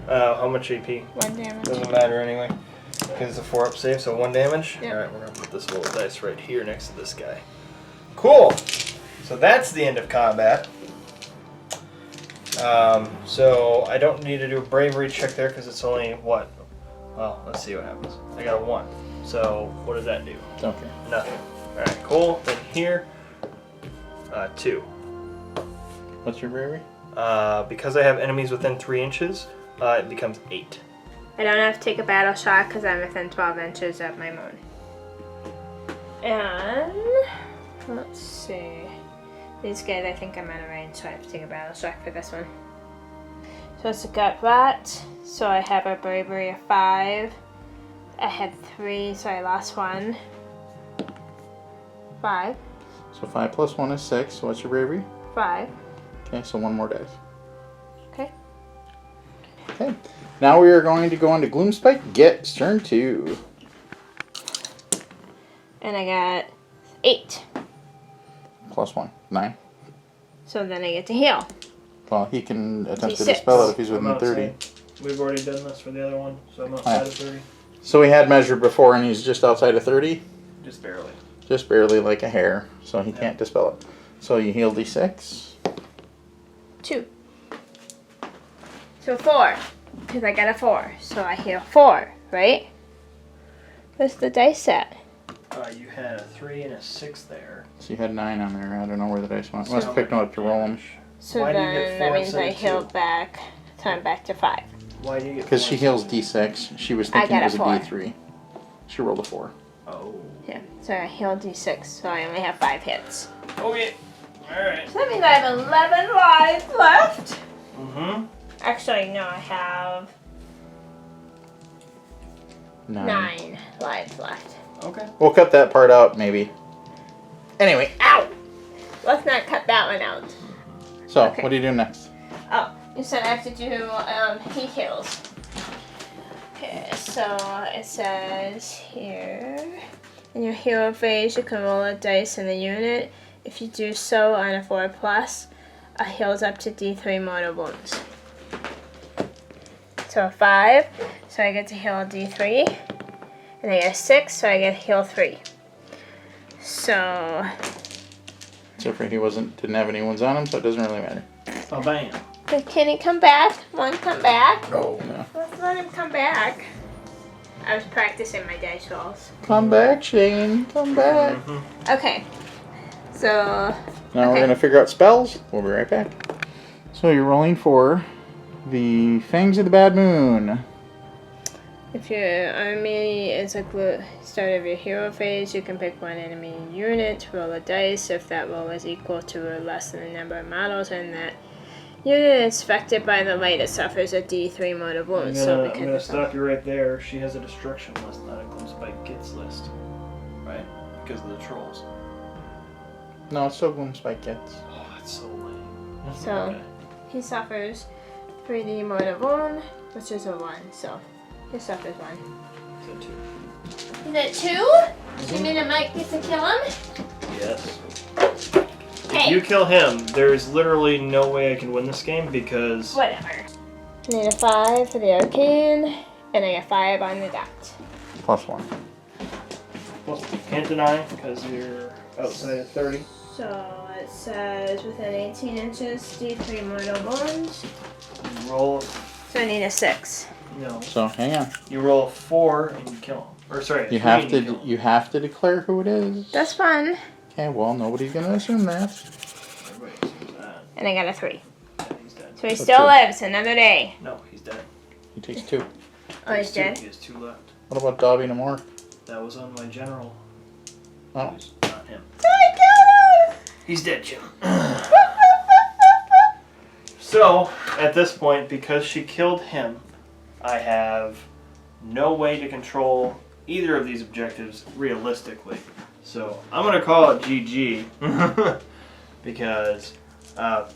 How much AP? 1 damage. Doesn't matter anyway. Because it's a 4-up save, so 1 damage? Yep. Alright, we're going to put this little dice right here next to this guy. Cool! So that's the end of combat. So I don't need to do a bravery check there because it's only what? Well, let's see what happens. I got a 1. So what does that do? Okay. Nothing. Alright, cool. Then here, 2. What's your bravery? Because I have enemies within 3 inches, it becomes 8. I don't have to take a battle shot because I'm within 12 inches of my moon. And let's see. These guys, I think I'm out of range, so I have to take a battle shot for this one. So it's a gut rot. So I have a bravery of 5. I had 3, so I lost 1. 5. So 5 plus 1 is 6. So what's your bravery? 5. Okay, so 1 more dice. Okay. Okay. Now we are going to go on to Gloomspite Gitz, turn 2. And I got 8. Plus 1, 9. So then I get to heal. Well, he can attempt to D6. dispel it if he's I'm within 30. outside. We've already done this for the other one, so I'm outside of 30. So we had measured before, and he's just outside of 30. Just barely. Just barely, like a hair. So he can't dispel it. So you heal D6. 2. So 4. Because I got a 4. So I heal 4, right? What's the dice at? You had a 3 and a 6 there. So you had 9 on there. I don't know where the dice went. So Must have picked them up to roll them. So Why do you then get that 4 means I instead of healed 2? back. So I'm back to 5. Why do you get Because 4 she heals instead of D6. She was I thinking got it was a a 4. D3. She rolled a 4. 2? Oh. Yeah. So I healed D6. So I only have 5 hits. Okay. Alright. So that means I have 11 lives left. Mm-hmm. Actually, no, I have 9 lives left. Okay. We'll cut that part out, maybe. Anyway, Ow! Let's not cut that one out. so Okay. what do you do next? Oh, you said I have to do heat heals. Okay, so it says here, in your hero phase, you can roll a dice in the unit. If you do so on a 4+, a heals up to D3 mortal wounds. So a 5, so I get to heal D3, and I get a 6, so I get to heal 3. So Except for he didn't have any wounds on him, so it doesn't really matter. Oh, bam. but can he come back? One come back? No. Let's let him come back. I was practicing my dice rolls. Come back, Shane. Come back. Mm-hmm. Okay. So Now we're Okay. going to figure out spells. We'll be right back. So you're rolling for the Fangs of the Bad Moon. if your army is at the start of your hero phase, you can pick one enemy unit to roll a dice. If that roll is equal to or less than the number of models in that unit is affected by the light, it suffers a D3 mortal I'm wound. gonna, I'm gonna stop you right there. She has a destruction list, not a Gloomspite Gitz list. Right? Because of the trolls. No, it's still Gloomspite Gitz. Oh, that's so lame. So Okay. he suffers 3D mortal wound, which is a 1. So he suffers 1. So 2. Is it 2? You mean I might get to kill him? Yes. Hey. If you kill him, there's literally no way I can win this game because Whatever. I need a 5 for the arcane, and I get 5 on the dot. Plus 1. well, you can't deny because you're outside of 30. So it says within 18 inches, D3 mortal wounds. You roll So I need a 6. no. So hang on. You roll a 4 and you kill him. Or sorry, You 3 have and to kill him. you have to declare who it is. That's fun. Okay, well nobody's gonna assume that. Everybody assumes that. And I got a 3. Yeah, he's dead. So he So still 2. lives another day. No, he's dead. He takes 2. Oh, he's Two. dead? He has 2 left. What about Dobby and Amor? That was on my general. Oh. Who's not him. I killed him! He's dead, Jim. So, at this point, because she killed him, I have no way to control either of these objectives realistically. So, I'm going to call it GG. Because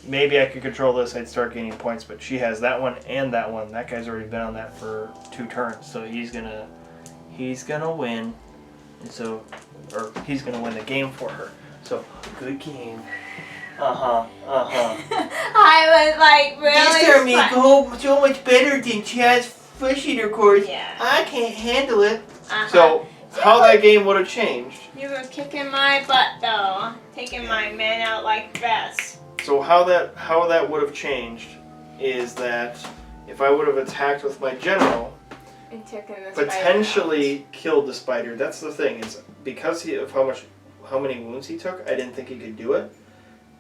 maybe I could control this, I'd start gaining points, but she has that one and that one. That guy's already been on that for 2 turns, so he's gonna win. And so, or he's gonna win the game for her. So, good game. I was like really go so much better than Chad's fish eater course. Yeah. I can't handle it. Uh-huh. So, how that game would have changed. You were kicking my butt though, taking my men out like this. So how that would have changed is that if I would have attacked with my general, And taking the spider potentially killed the spider. That's the thing, is because of how many wounds he took, I didn't think he could do it.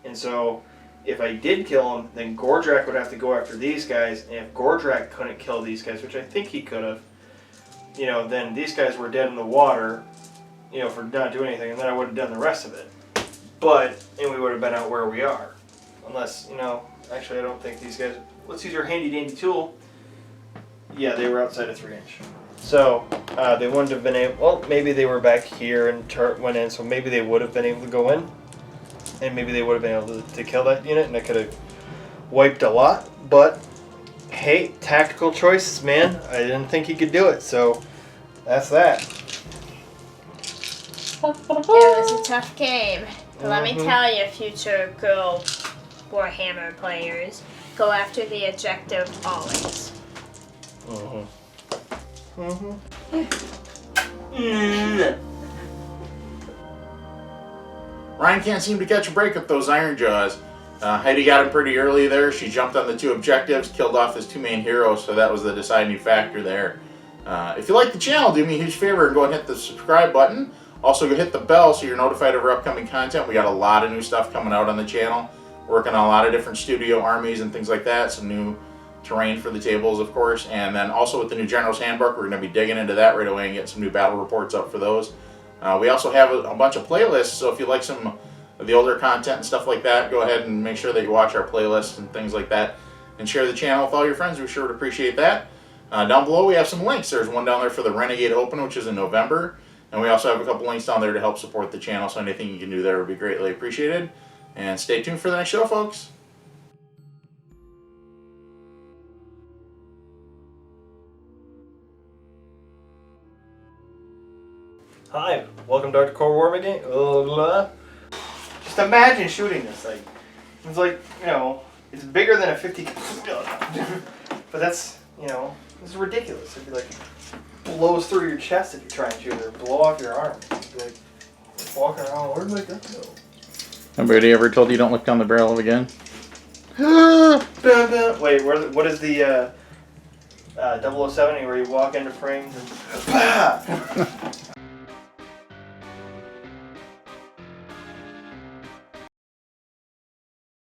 And so if I did kill him, then Gordrak would have to go after these guys, and if Gordrak couldn't kill these guys, which I think he could have, then these guys were dead in the water, for not doing anything, and then I would have done the rest of it. And we would have been out where we are. Unless, actually I don't think these guys, let's use our handy dandy tool. Yeah, they were outside of 3 inch. So they wouldn't have been able. Well, maybe they were back here and turret went in, so maybe they would have been able to go in, and maybe they would have been able to kill that unit, and it could have wiped a lot. But hey, tactical choices, man. I didn't think he could do it, so that's that. It was a tough game. But let me tell you, future girl Warhammer players, go after the objective always. Ryan can't seem to catch a break with those Ironjawz. Heidi got him pretty early there. She jumped on the 2 objectives, killed off his 2 main heroes, so that was the deciding factor there. If you like the channel, do me a huge favor and go and hit the subscribe button. Also, go hit the bell so you're notified of our upcoming content. We got a lot of new stuff coming out on the channel. Working on a lot of different studio armies and things like that. Some new terrain for the tables, of course. And then also with the new General's Handbook, we're going to be digging into that right away and get some new battle reports up for those. We also have a bunch of playlists, so if you like some of the older content and stuff like that, go ahead and make sure that you watch our playlists and things like that. And share the channel with all your friends. We sure would appreciate that. Down below, we have some links. There's one down there for the Renegade Open, which is in November. And we also have a couple links down there to help support the channel, so anything you can do there would be greatly appreciated. And stay tuned for the next show, folks. Hi, welcome to Arctic Horde Wargaming. Just imagine shooting this thing. It's like, you know, it's bigger than a 50. But that's, you know, it's ridiculous. It'd be like, blows through your chest if you try and shoot it, or blow off your arm. It'd be like, walking around, where'd my gun go? Anybody ever told you don't look down the barrel of a gun? Wait, what is the 007 where you walk into frames and